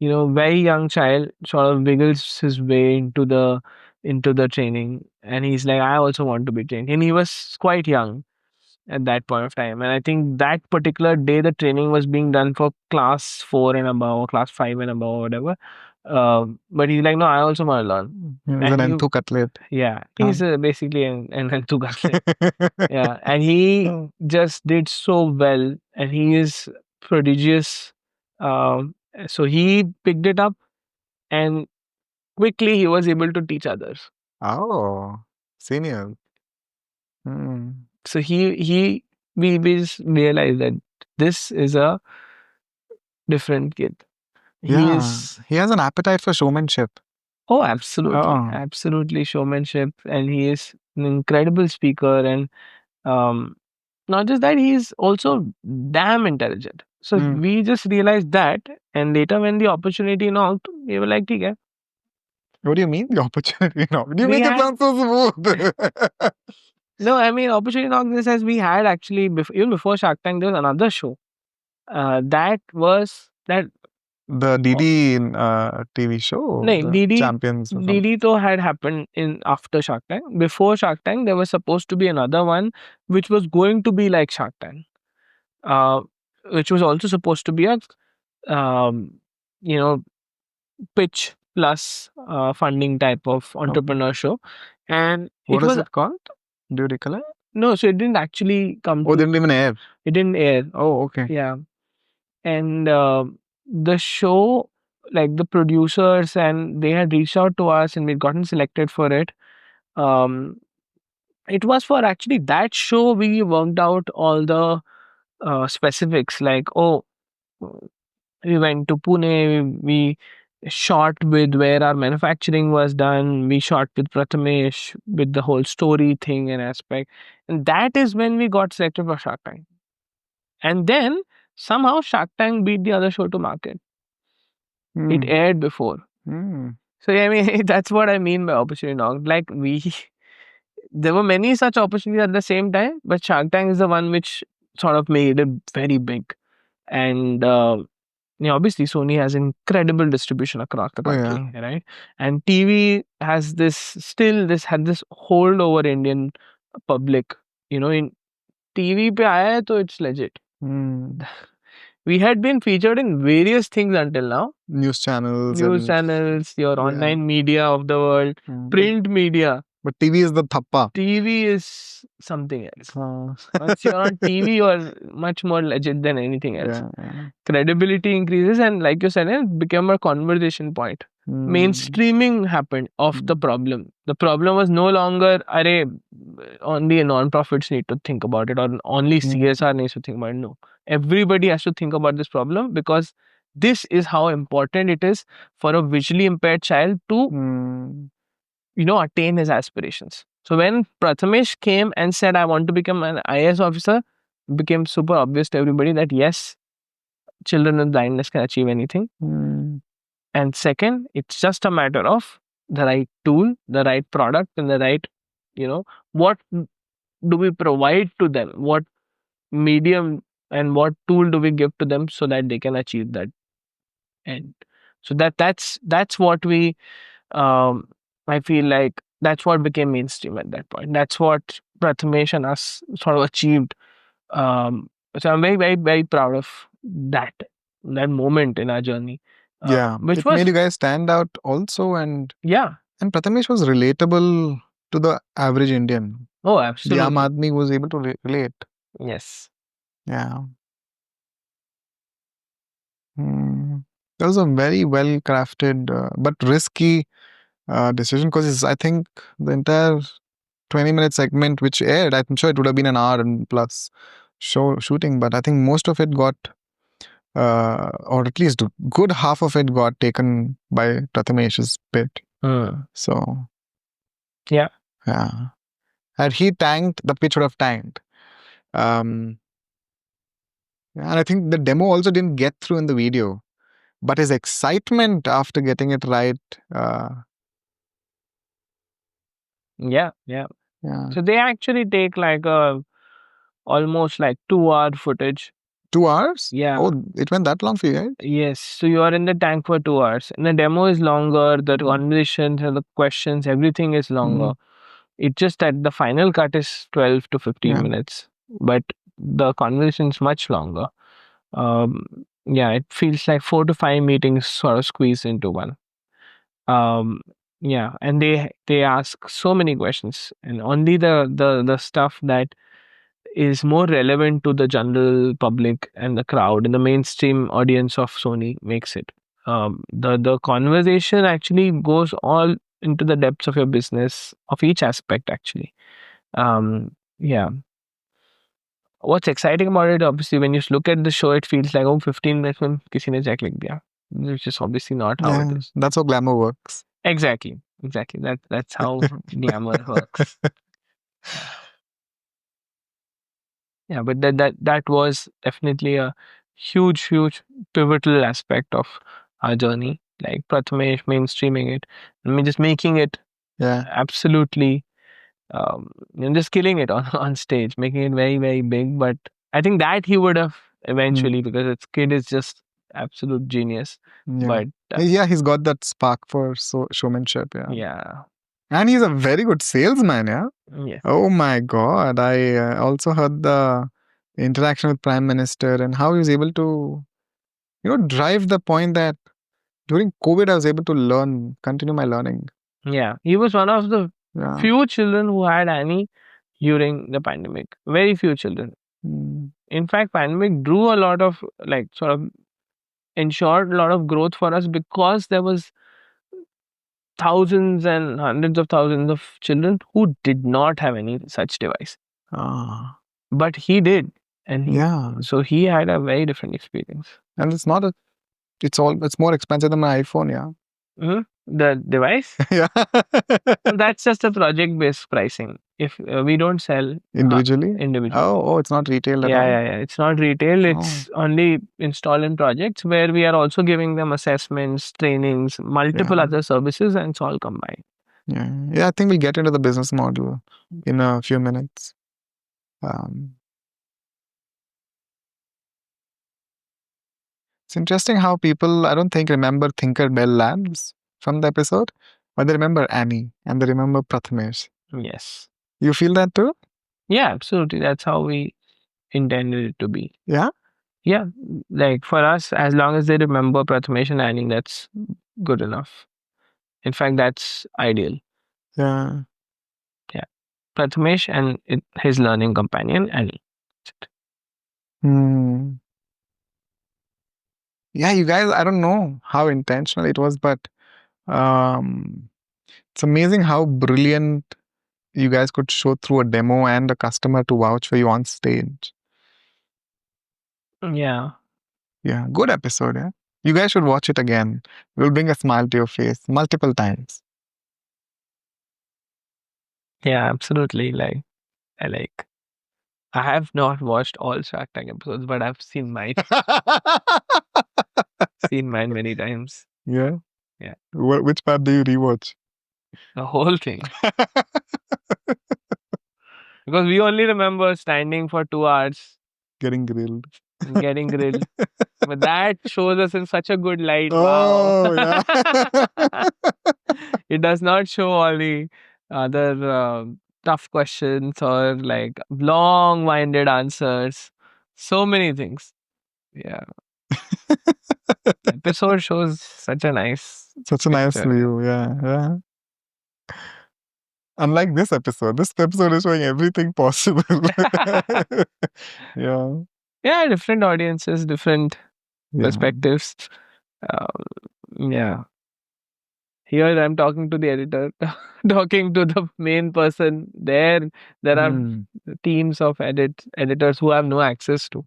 very young child, sort of wiggles his way into the training, and he's like, I also want to be trained, and he was quite young at that point of time. And I think that particular day, the training was being done for class 4 and above, or class 5 and above, or whatever. But he's like, no, I also want to learn. He's And an Entu athlete. yeah, Huh? he's basically an Enthuga athlete. Yeah, and he just did so well, and he is prodigious. So he picked it up, and quickly he was able to teach others. Oh, senior. Hmm. So we just realized that this is a different kid. He Yeah, is, he has an appetite for showmanship. oh, absolutely, Oh. absolutely showmanship, and he is an incredible speaker, and um, not just that, he is also damn intelligent. So Hmm. we just realized that, and later when the opportunity knocked, we were like, okay. What do you mean the opportunity now? You We make it had sound so smooth. no, I mean opportunity knocked in the sense we had actually even before Shark Tank there was another show. That was that. The DD TV show, No, the Champions or something. DD though had happened in after Shark Tank. Before Shark Tank, there was supposed to be another one which was going to be like Shark Tank, uh, which was also supposed to be a um, you know pitch plus funding type of entrepreneur show, and What it is was it called? Do you recollect? no, so it didn't actually come Oh, to. didn't even air. It didn't air. Oh, okay. Yeah, and the show, like the producers, and they had reached out to us, and we'd gotten selected for it. Um, it was for actually that show we worked out all the specifics, like, oh, we went to Pune, we shot with where our manufacturing was done, we shot with Prathamesh with the whole story thing and aspect. And that is when we got selected for Shark Tank. And then somehow Shark Tank beat the other show to market. It aired before. So yeah, I mean, that's what I mean by opportunity knock. Like there were many such opportunities at the same time, but Shark Tank is the one which sort of made it very big. And yeah, obviously Sony has incredible distribution across the Oh, country, right? And TV has this had this hold over Indian public. You know, in TV pe aaya hai to it's legit. We had been featured in various things until now. News channels. News channels, your online media of the world, print media. But TV is the thappa. TV is something else. Once you're on TV, you're much more legit than anything else. Credibility increases, and like you said, it became a conversation point. Mainstreaming happened of the problem. The problem was no longer, array, only non-profits need to think about it, or only CSR needs to think about it. No. Everybody has to think about this problem, because this is how important it is for a visually impaired child to attain his aspirations. So when Prathamesh came and said, I want to become an IAS officer, it became super obvious to everybody that yes, children with blindness can achieve anything. And second, it's just a matter of the right tool, the right product, and the right, what do we provide to them? What medium and what tool do we give to them so that they can achieve that end? So that's what we I feel like that's what became mainstream at that point. That's what Prathamesh and us sort of achieved. So I'm very, very, very proud of that moment in our journey. Which it was made you guys stand out also, and yeah. And Prathamesh was relatable to the average Indian. Oh, The absolutely. Aam Aadmi was able to relate. Yes. Yeah. That was a very well crafted but risky decision, because I think the entire 20-minute segment which aired, I'm sure it would have been an hour and plus shooting, but I think most of it got, or at least a good half of it got taken by Prathamesh's bit. So, yeah. Had he tanked, the pitch would have tanked. And I think the demo also didn't get through in the video, but his excitement after getting it right. Yeah. So they actually take like almost like 2 hour footage. 2 hours? Yeah. Oh, it went that long for you, right? Yes. So you are in the tank for 2 hours, and the demo is longer. The conversations and the questions, everything is longer. It's just that the final cut is 12 to 15 minutes, but the conversation is much longer. It feels like 4 to 5 meetings sort of squeezed into one. And they ask so many questions, and only the stuff that is more relevant to the general public and the crowd and the mainstream audience of Sony makes it. The conversation actually goes all into the depths of your business, of each aspect actually. Yeah. What's exciting about it, obviously, when you look at the show, it feels like, 15 minutes में किसी ने check लिख दिया, which is obviously not how it is. That's how glamour works. Exactly. That's how glamour works. Yeah, but that was definitely a huge pivotal aspect of our journey. Like Prathamesh mainstreaming it, and just making it absolutely, and just killing it on stage, making it very, very big. But I think that he would have eventually, because its kid is just absolute genius. But he's got that spark for showmanship. yeah. And he's a very good salesman. Yes. Oh my God! I also heard the interaction with Prime Minister and how he was able to, drive the point that During COVID, I was able to learn, continue my learning. Yeah, he was one of the Yeah. few children who had Annie during the pandemic. Very few children. Mm. In fact, pandemic drew a lot of like sort of ensured a lot of growth for us because there was thousands and hundreds of thousands of children who did not have any such device. Ah. But he did, and Yeah. so he had a very different experience. And it's not a, it's more expensive than my iPhone, yeah. The device, Yeah. that's just a project based pricing. If we don't sell Individually? individually. Oh, it's not retailed at Yeah, all. yeah, yeah. It's not retail. Oh. It's only install in projects where we are also giving them assessments, trainings, multiple Yeah. other services, and it's all combined. Yeah. Yeah, I think we'll get into the business model in a few minutes. Um, it's interesting how people, I don't think, remember Tinkerbell Labs from the episode, but they remember Annie and they remember Prathamesh. Yes. You feel that too? Yeah, absolutely. That's how we intended it to be. Yeah? Yeah, like for us, as long as they remember Prathamesh and Annie, that's good enough. In fact, that's ideal. Yeah. Yeah, Prathamesh and his learning companion Annie. Hmm. Yeah, you guys, I don't know how intentional it was, but um, it's amazing how brilliant you guys could show through a demo and a customer to vouch for you on stage. Yeah, Yeah, good episode, yeah. You guys should watch it again. It will bring a smile to your face multiple times. yeah, absolutely. Like I like. I have not watched all Shark Tank episodes, but I've seen mine many times. Yeah. Yeah, Which part do you rewatch? the whole thing. Because we only remember standing for 2 hours Getting grilled. and getting grilled. But that shows us in such a good light. Wow. Oh, yeah. It does not show all the other tough questions or like long winded answers. So many things. Yeah. Episode shows such a nice Such a nice picture. view. Yeah. Yeah. Unlike this episode is showing everything possible. Yeah. Yeah, different audiences, different Yeah. perspectives. Yeah. Here I'm talking to the editor, talking to the main person. There are Hmm. teams of editors who have no access to.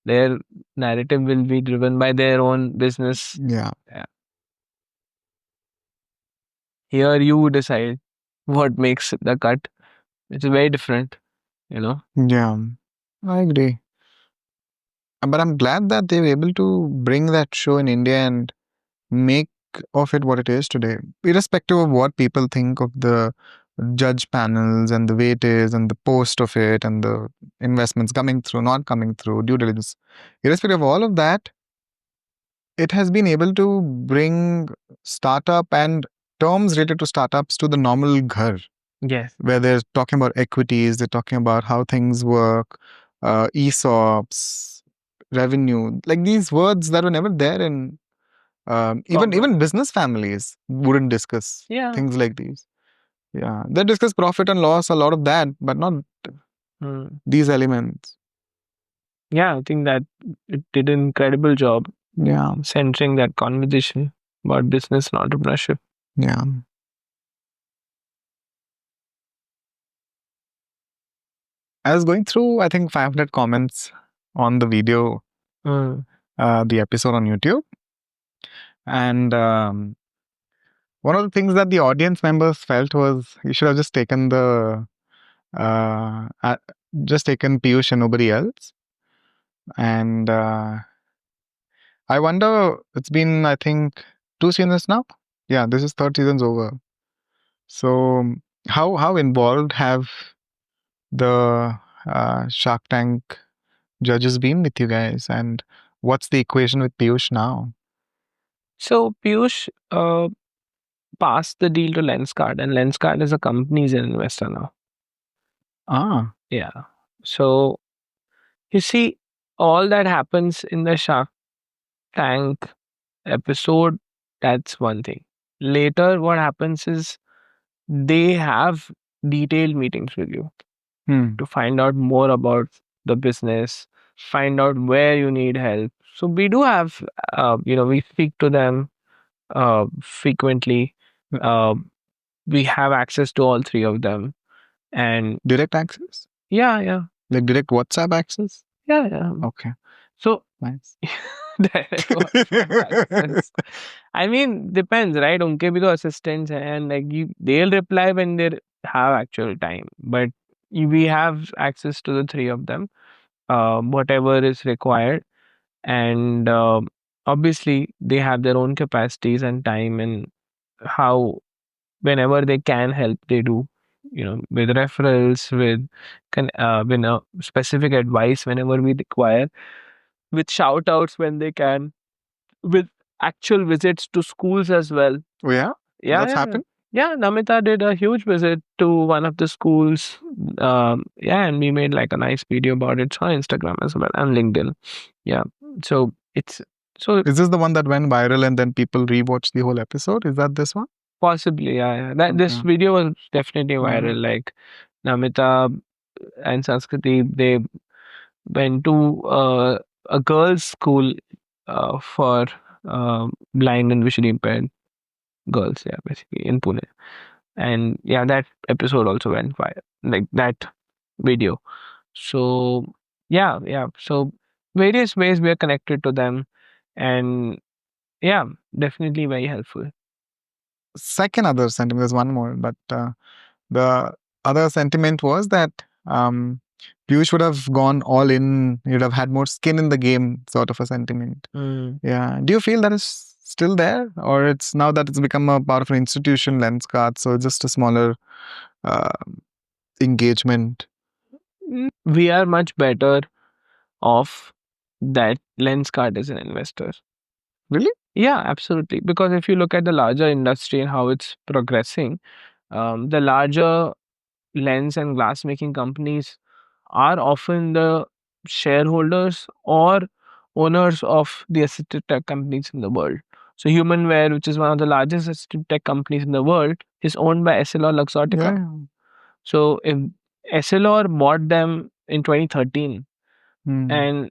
Their narrative will be driven by their own business. Yeah. Yeah. Here you decide what makes the cut. It's very different, you know. Yeah. I agree. But I'm glad that they were able to bring that show in India and make of it what it is today, irrespective of what people think of the judge panels and the way it is and the post of it and the investments coming through, not coming through, due diligence. Irrespective of all of that, it has been able to bring startup and terms related to startups to the normal ghar, Yes. where they're talking about equities, they're talking about how things work, ESOPs, revenue, like these words that were never there in even business families wouldn't discuss Yeah. things like these. Yeah, they discuss profit and loss, a lot of that, but not Hmm. these elements. Yeah, I think that it did an incredible job Yeah, centering that conversation about business and entrepreneurship. yeah. I was going through, I think, 500 comments on the video, Mm. the episode on YouTube, and one of the things that the audience members felt was you should have just taken just taken Piyush and nobody else. And I wonder, it's been, I think, 2 seasons now. Yeah, this is third season's over. So, how involved have the Shark Tank judges been with you guys, and what's the equation with Piyush now? So Piyush passed the deal to Lenscard, and Lenscard is a company, is an investor now. Ah, Yeah. So you see, all that happens in the Shark Tank episode That's one thing. Later, what happens is they have detailed meetings with you Hmm. to find out more about the business, find out where you need help. So we do have, we speak to them frequently. Uh, we have access to all three of them, and Direct access? yeah, yeah, Like direct WhatsApp access? yeah, yeah. Okay, So nice. direct WhatsApp access. I mean, depends, right? उनके भी तो assistants हैं, and like they'll reply when they have actual time. But we have access to the three of them, whatever is required, and obviously they have their own capacities and time, and how whenever they can help, they do. With referrals, with specific advice whenever we require, with shout outs when they can, with actual visits to schools as well. Oh yeah, Yeah, that's yeah, yeah. happened. Yeah, Namita did a huge visit to one of the schools. Yeah, and we made like a nice video about it on Instagram as well and LinkedIn. Yeah, so it's so Is this the one that went viral and then people rewatched the whole episode? Is that this one? possibly, yeah. That this Okay. video was definitely Uh, viral. Like Namita and Sanskriti, they went to a girls' school for blind and visually impaired girls. Yeah, basically in Pune. And yeah, that episode also went viral, like that video. So yeah, yeah. So various ways we are connected to them, and yeah, definitely very helpful. Second other sentiment, there's one more, but the other sentiment was that Piyush would have gone all in, he'd have had more skin in the game, sort of a sentiment. Mm. Yeah. Do you feel that is still there? Or it's now that it's become a part of an institution, lens card, so just a smaller uh, engagement? We are much better off that lens card as an investor. Really? Yeah, absolutely. Because if you look at the larger industry and how it's progressing, the larger lens and glass making companies are often the shareholders or owners of the assistive tech companies in the world. So Humanware, which is one of the largest assistive tech companies in the world, is owned by Essilor Luxottica. Yeah. So if Essilor bought them in 2013, Hmm. and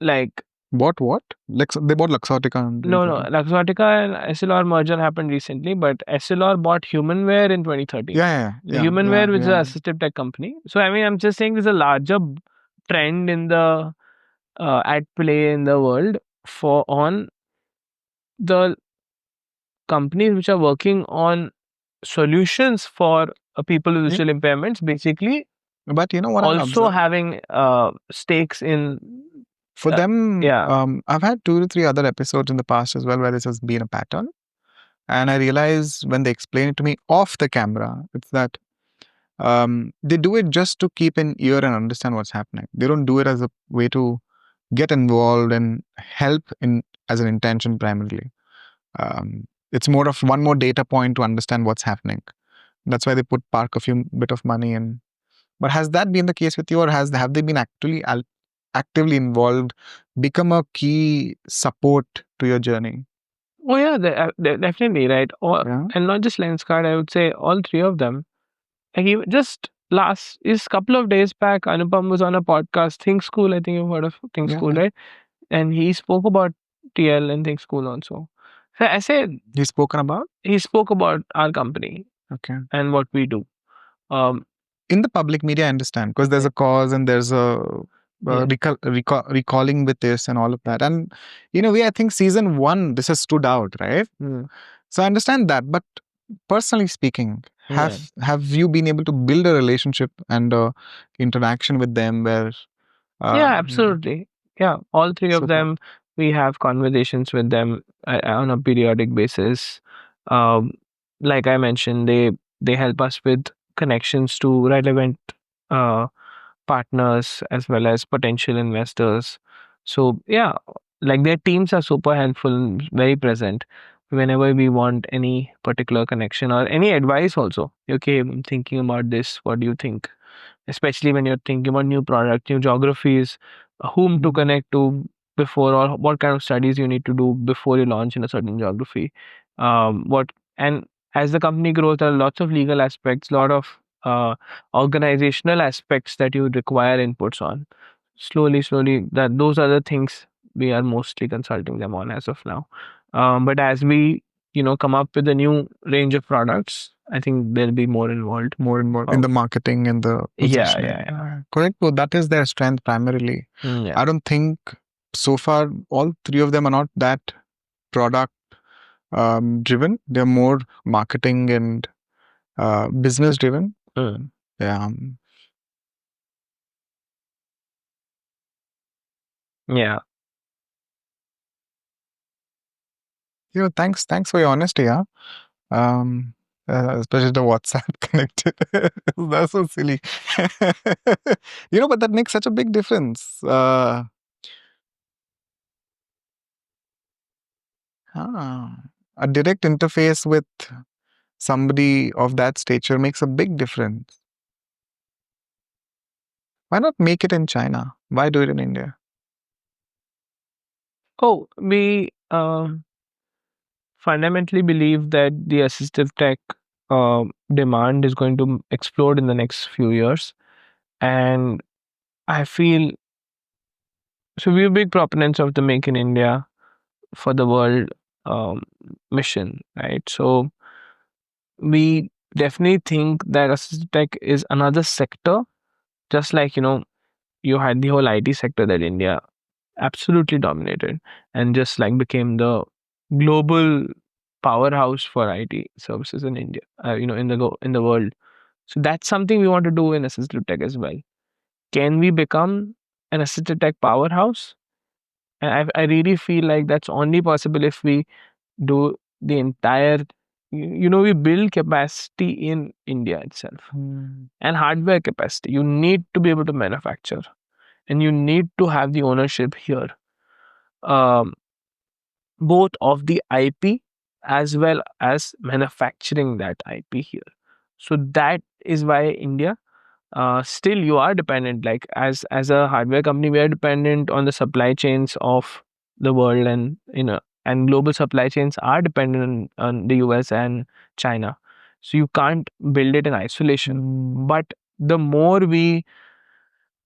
like Bought what? They bought Luxottica in no, 2013. Luxottica and Essilor merger happened recently, but Essilor bought Humanware in 2013. So Humanware, which is an assistive tech company. So I mean, I'm just saying there's a larger trend in the at play in the world for on the companies which are working on solutions for people with Yeah. visual impairments, basically But you know what I've also observed? having stakes in For them, yeah. I've had 2 to 3 other episodes in the past as well where this has been a pattern. And I realize when they explain it to me off the camera, it's that they do it just to keep an ear and understand what's happening. They don't do it as a way to get involved and help in as an intention primarily. It's more of one more data point to understand what's happening. That's why they put park a few bit of money in. But has that been the case with you, or have they been actively involved, become a key support to your journey? Oh yeah, they're definitely right. Yeah. And not just Lenscard, I would say all three of them. Like even just last is couple of days back, Anupam was on a podcast, Think School. I think you've heard of Think Yeah. School, right? And he spoke about TL and Think School also. So I said He's spoken about? he spoke about our company Okay. and what we do. Um, In the public media, I understand, because there's a cause and there's a yeah. recalling with this and all of that. And in a way, I think season 1, this has stood out, right? Mm. So I understand that. But personally speaking, Yeah. have you been able to build a relationship and interaction with them where Yeah, absolutely. Yeah, all three of super. them, we have conversations with them on a periodic basis. Um, like I mentioned, they help us with connections to relevant uh, partners as well as potential investors. So yeah, like their teams are super helpful and very present whenever we want any particular connection or any advice also. Okay, I'm thinking about this. What do you think? Especially when you're thinking about new product, new geographies, whom to connect to. before, or what kind of studies you need to do before you launch in a certain geography. What and as the company grows, there are lots of legal aspects, lot of organizational aspects that you require inputs on. Slowly, that those are the things we are mostly consulting them on as of now. But as we come up with a new range of products, I think they'll be more involved. More and more in the marketing and the Yeah, positioning. yeah. Correct. Well, that is their strength primarily. Yeah. I don't think so far all three of them are not that product driven. They're more marketing and business driven. Mm. Yeah. Yeah. Thanks for your honesty. Yeah. Um, Especially the WhatsApp connected. That's so silly. But that makes such a big difference. A direct interface with somebody of that stature makes a big difference. Why not make it in China? Why do it in India? Oh, we fundamentally believe that the assistive tech demand is going to explode in the next few years. And I feel so. We're big proponents of the Make in India for the World um, mission, right? So we definitely think that assistive tech is another sector, just like you had the whole IT sector that India absolutely dominated and just like became the global powerhouse for IT services in India, in the world. So that's something we want to do in assistive tech as well. Can we become an assistive tech powerhouse? And I really feel like that's only possible if we do the entire, we build capacity in India itself and hardware capacity. You need to be able to manufacture and you need to have the ownership here, um, both of the IP as well as manufacturing that IP here. So that is why India, still you are dependent, like as a hardware company, we are dependent on the supply chains of the world, and and global supply chains are dependent on the US and China. So you can't build it in isolation. But the more we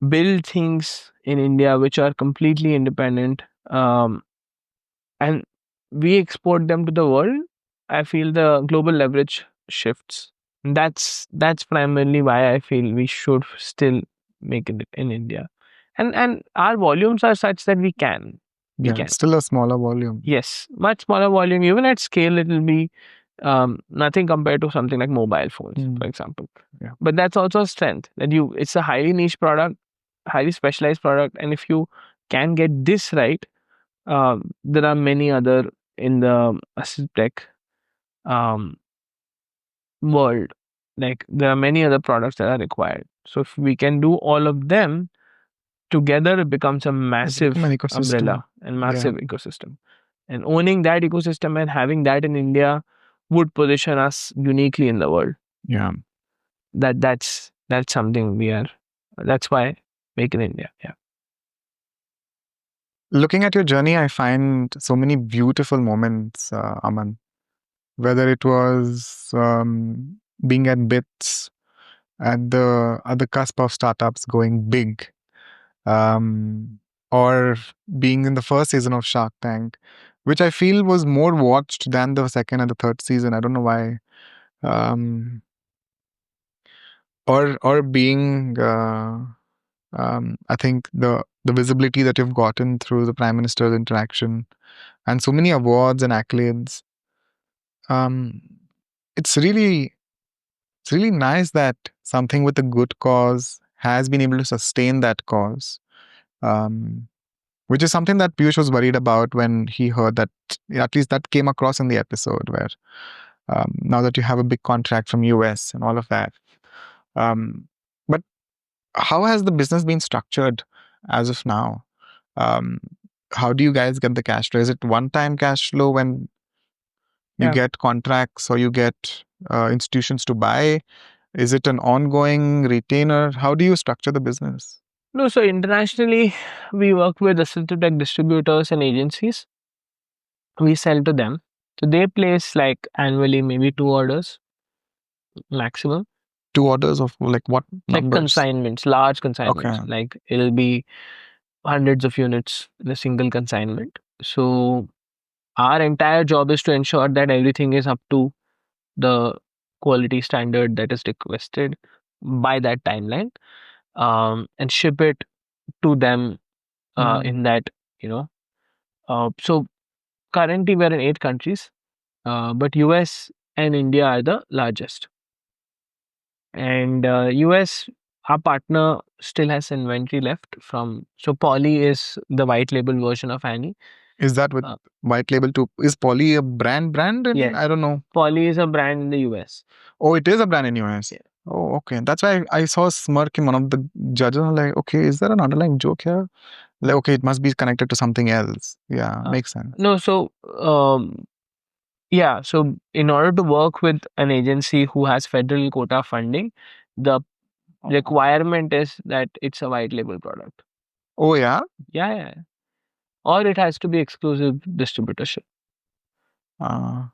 build things in India which are completely independent, and we export them to the world, I feel the global leverage shifts. That's primarily why I feel we should still make it in India. And our volumes are such that we can. We Yeah, can. it's still a smaller volume. Yes, much smaller volume. Even at scale, it will be nothing compared to something like mobile phones, for example. Yeah. But that's also a strength that it's a highly niche product, highly specialized product, and if you can get this right, there are many other in the assist tech um, world. Like there are many other products that are required. So if we can do all of them together, it becomes a massive an ecosystem. umbrella and massive ecosystem. And owning that ecosystem and having that in India would position us uniquely in the world. Yeah. That's something we are. That's why make in India. Yeah. Looking at your journey, I find so many beautiful moments, Aman. Whether it was being at BITS at the cusp of startups going big, um, or being in the first season of Shark Tank, which I feel was more watched than the second and the third season. I don't know why. Um, or being I think the visibility that you've gotten through the Prime Minister's interaction and so many awards and accolades. Um, it's really nice that something with a good cause has been able to sustain that cause. Which is something that Piyush was worried about when he heard that. At least that came across in the episode where now that you have a big contract from US and all of that. But how has the business been structured as of now? Um, how do you guys get the cash flow? Is it one-time cash flow when you get contracts or you get institutions to buy? Is it an ongoing retainer? How do you structure the business? No, so internationally, we work with assistive tech distributors and agencies. We sell to them. So they place like annually maybe 2 orders maximum. 2 orders of like what Like numbers? consignments, large Okay. consignments. Like it'll be hundreds of units in a single consignment. So our entire job is to ensure that everything is up to the quality standard that is requested by that timeline, and ship it to them in that, you know. So currently we're in 8 countries, but US and India are the largest. And US, our partner still has inventory left from. So Poly is the white label version of Annie. Is that with Uh, white label too? Is Poly a brand? yes, I don't know. Poly is a brand in the US. Oh, it is a brand in US. Yeah. Oh, okay. That's why I saw a smirk in one of the judges. I'm like, okay, is there an underlying joke here? Like, okay, it must be connected to something else. Yeah, makes sense. No, so yeah, so in order to work with an agency who has federal quota funding, the requirement is that it's a white label product. Oh, yeah. Yeah, yeah. Or it has to be exclusive distributorship. Uh,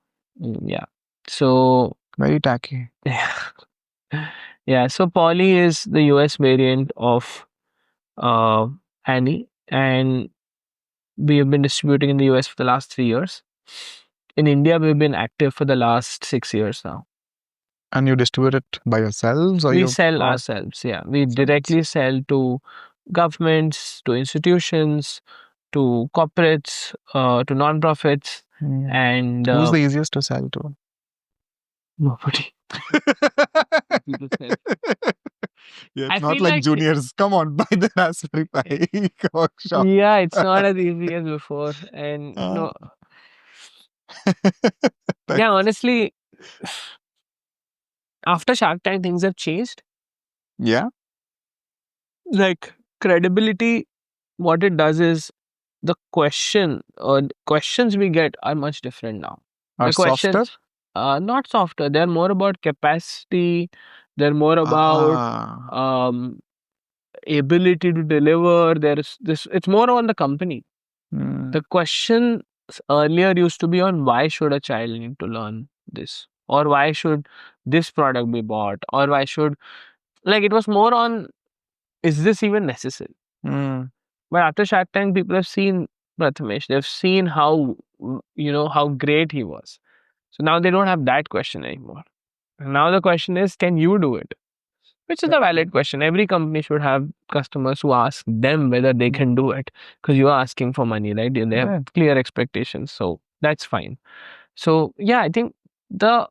Yeah. So very tacky. yeah, so Poly is the US variant of uh, Annie, and we have been distributing in the US for the last 3 years. In India, we've been active for the last 6 years now. And you distribute it by yourselves, or We you sell cross ourselves, yeah. We sells? directly sell to governments, to institutions, to corporates, to non-profits, and Who's the easiest to sell to? nobody. People sell. Yeah, I it's not feel like like juniors. Come on, buy the Raspberry Pi workshop. yeah, it's not as easy as before. And Uh, no, yeah, honestly, after Shark Tank, things have changed. yeah. Like credibility, what it does is the questions we get are much different now. Are The questions, softer? not softer. They're more about capacity. They're more about Ah. um, ability to deliver. There's this. It's more on the company. The question earlier used to be on why should a child need to learn this, or why should this product be bought, or why should, like, it was more on, is this even necessary? Mm. But after Shark Tank, people have seen Prathamesh. They've seen how, how great he was. So now they don't have that question anymore. And now the question is, can you do it? Which is a valid question. Every company should have customers who ask them whether they can do it, because you are asking for money, right? They have clear expectations. So that's fine. So yeah, I think the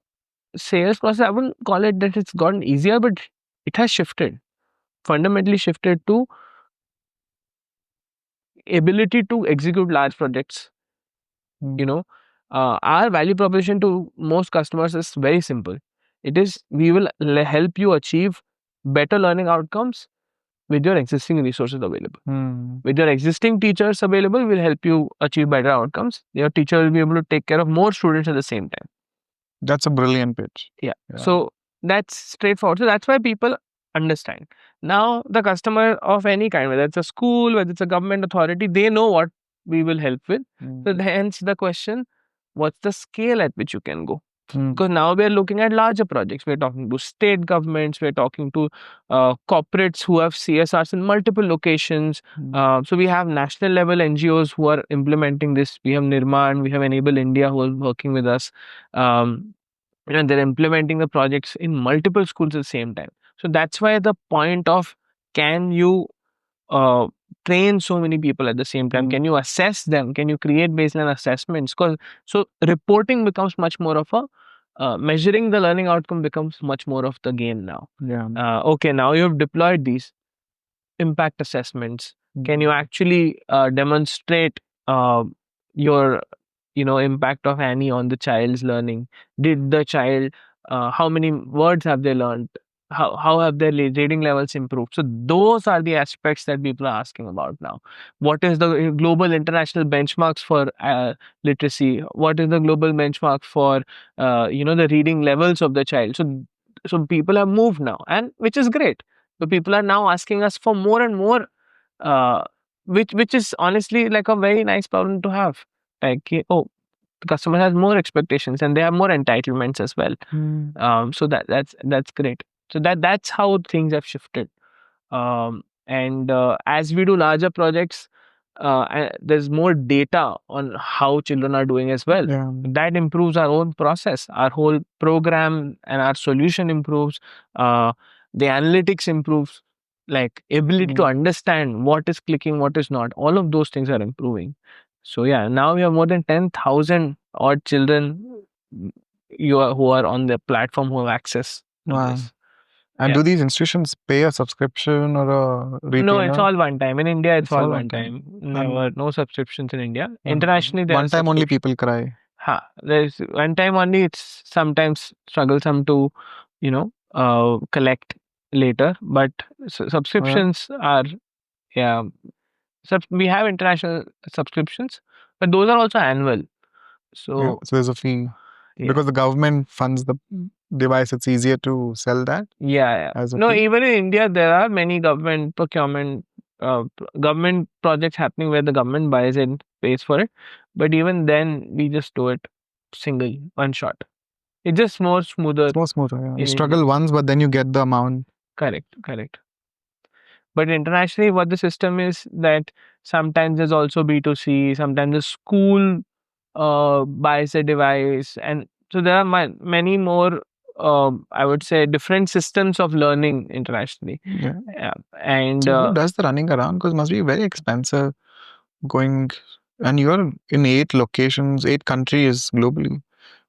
sales process, I wouldn't call it that it's gotten easier, but it has shifted, fundamentally shifted to ability to execute large projects. You know, our value proposition to most customers is very simple. It is, we will help you achieve better learning outcomes with your existing resources available. With your existing teachers available, will help you achieve better outcomes. Your teacher will be able to take care of more students at the same time. That's a brilliant pitch. Yeah. So that's straightforward. So that's why people understand. Now, the customer of any kind, whether it's a school, whether it's a government authority, they know what we will help with. So hence the question, what's the scale at which you can go? Because now we're looking at larger projects. We're talking to state governments, we're talking to corporates who have CSRs in multiple locations. So we have national level NGOs who are implementing this. We have Nirman, we have Enable India who are working with us. They're implementing the projects in multiple schools at the same time. So that's why the point of, can you uh, train so many people at the same time? Can you assess them? Can you create baseline assessments? Because so reporting becomes much more of a measuring the learning outcome becomes much more of the game now. Okay, now you've deployed these impact assessments. Can you actually demonstrate your impact of Annie on the child's learning? Did the child, how many words have they learned? How have their reading levels improved? So those are the aspects that people are asking about now. What is the global international benchmarks for literacy? What is the global benchmark for the reading levels of the child? So people have moved now, and which is great. So people are now asking us for more and more uh, which is honestly like a very nice problem to have. Like, oh, the customer has more expectations and they have more entitlements as well. So that's great. So that's how things have shifted. And as we do larger projects, there's more data on how children are doing as well. Yeah. That improves our own process, our whole program, and our solution improves. Uh, the analytics improves, like ability to understand what is clicking, what is not. All of those things are improving. So yeah, now we have more than 10,000 odd children, who are on the platform, who have access to Wow. this. And Yeah. do these institutions pay a subscription or a No, it's retainer? all one time. In India, it's It's all all one one time. time. And Never, no subscriptions in India. uh, Internationally, there are one time only subscriptions. people cry. There's one time only. It's sometimes troublesome to, collect later. But Yeah. subscriptions are, yeah. We have international subscriptions, but those are also annual. Yeah. So So there's a fee. yeah. Because the government funds the device, it's easier to sell that Yeah, yeah. as a No, fee. even in India, there are many government procurement, government projects happening where the government buys it, pays for it. But even then, we just do it single, one shot. It's just more smoother It's more smoother. Yeah. You in India. struggle once, but then you get the amount. Correct, correct. But internationally, what the system is that sometimes there's also B2C, sometimes the school buys a device. And so there are many more, I would say, different systems of learning internationally. Yeah. Yeah. And So who does the running around? Because it must be very expensive going, and you're in 8 locations, 8 countries globally.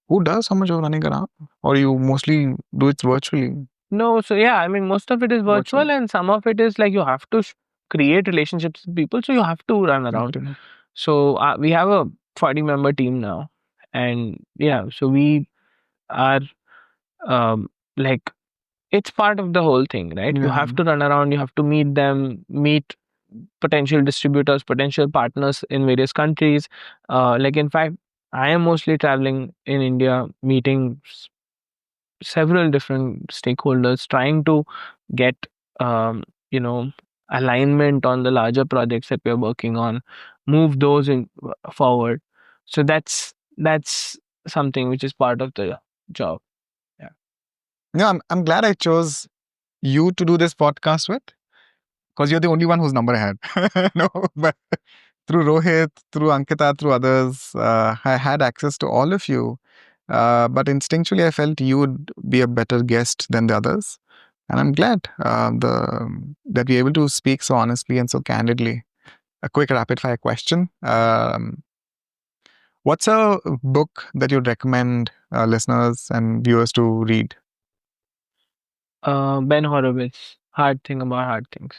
Who does so much of running around? Or you mostly do it virtually? no, so yeah, I mean, most of it is virtual, Virtual. and some of it is like you have to create relationships with people, so you have to run Have around. to. So we have a 40-member team now, and yeah, so we are, like, it's part of the whole thing, right? You Yeah. have to run around, you have to meet them, meet potential distributors, potential partners in various countries. Like, in fact, I am mostly traveling in India, meeting several different stakeholders, trying to get, um, you know alignment on the larger projects that we're working on, move those in forward. So that's something which is part of the job. Yeah. Yeah, I'm glad I chose you to do this podcast with, because you're the only one whose number I had. No, but through Rohit, through Ankita, through others, I had access to all of you. But instinctually, I felt you would be a better guest than the others. And I'm glad that we're able to speak so honestly and so candidly. A quick rapid fire question. What's a book that you'd recommend listeners and viewers to read? Ben Horowitz, Hard Thing About Hard Things.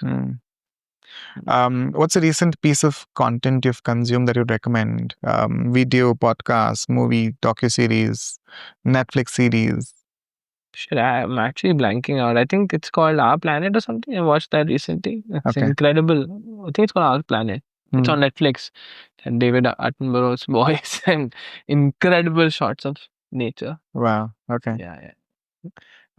Hmm. What's a recent piece of content you've consumed that you'd recommend? Video, podcast, movie, docu-series, Netflix series. Shit, I'm actually blanking out. I think it's called Our Planet or something. I watched that recently. It's Okay. incredible. I think it's called Our Planet. It's Hmm. on Netflix. And David Attenborough's voice and incredible shots of nature. Wow. Okay. Yeah,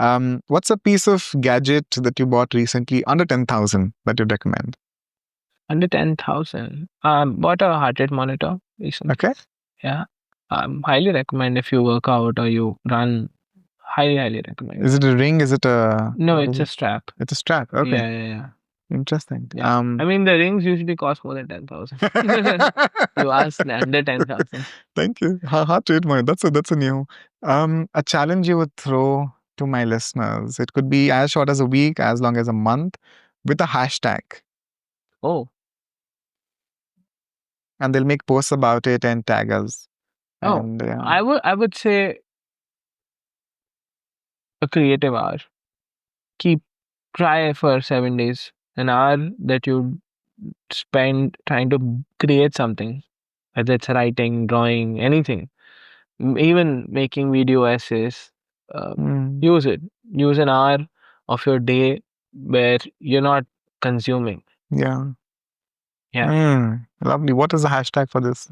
yeah. What's a piece of gadget that you bought recently under 10,000 that you'd recommend? Under 10,000. Bought a heart rate monitor recently. Okay. Yeah. Highly recommend if you work out or you run. Highly, highly recommend. Is it a ring? Is it a? No, what it's is a it? strap. It's a strap. Okay. Yeah, yeah, yeah. Interesting. Yeah. I mean, the rings usually cost more than 10,000. You asked under 10,000. Thank you. Hard to admire. That's a new. A challenge you would throw to my listeners. It could be as short as a week, as long as a month, with a hashtag, Oh, and they'll make posts about it and tag us. oh. And I would say a creative hour. Keep Try for 7 days. An hour that you spend trying to create something, whether it's writing, drawing, anything, even making video essays. Use it. Use an hour of your day where you're not consuming. yeah. Yeah. Lovely. What is the hashtag for this?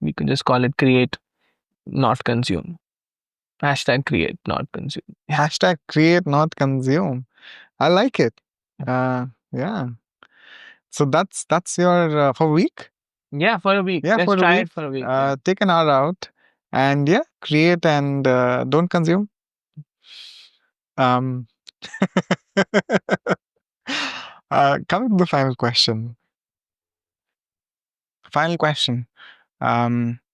We could just call it create, not consume. Hashtag create, not consume. Hashtag create, not consume. I like it. Yeah. So that's your for a week. Yeah, for a week. Yeah, Let's for a try week. it for a week. Yeah. Take an hour out and yeah, create and don't consume. Um, coming to the final question. Final question.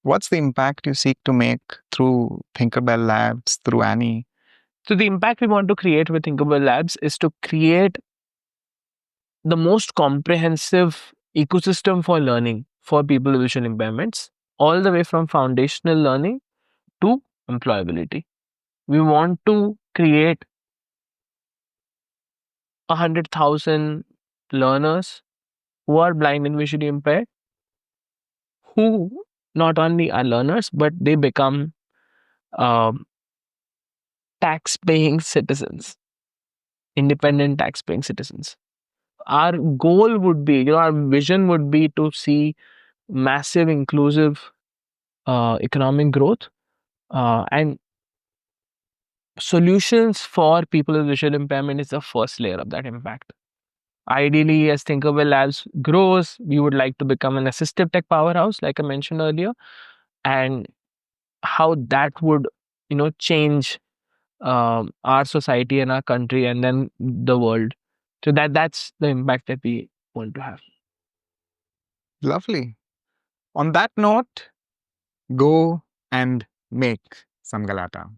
What's the impact you seek to make through Tinkerbell Labs, through Annie? So the impact we want to create with Thinkable Labs is to create the most comprehensive ecosystem for learning for people with visual impairments, all the way from foundational learning to employability. We want to create 100,000 learners who are blind and visually impaired, who not only are learners, but they become um, tax paying citizens, independent tax paying citizens. Our goal would be, our vision would be to see massive inclusive economic growth and solutions for people with visual impairment is the first layer of that impact. Ideally, as Thinkable Labs grows, we would like to become an assistive tech powerhouse, like I mentioned earlier, and how that would, change our society and our country, and then the world. So that's the impact that we want to have. Lovely. On that note, go and make some Galata.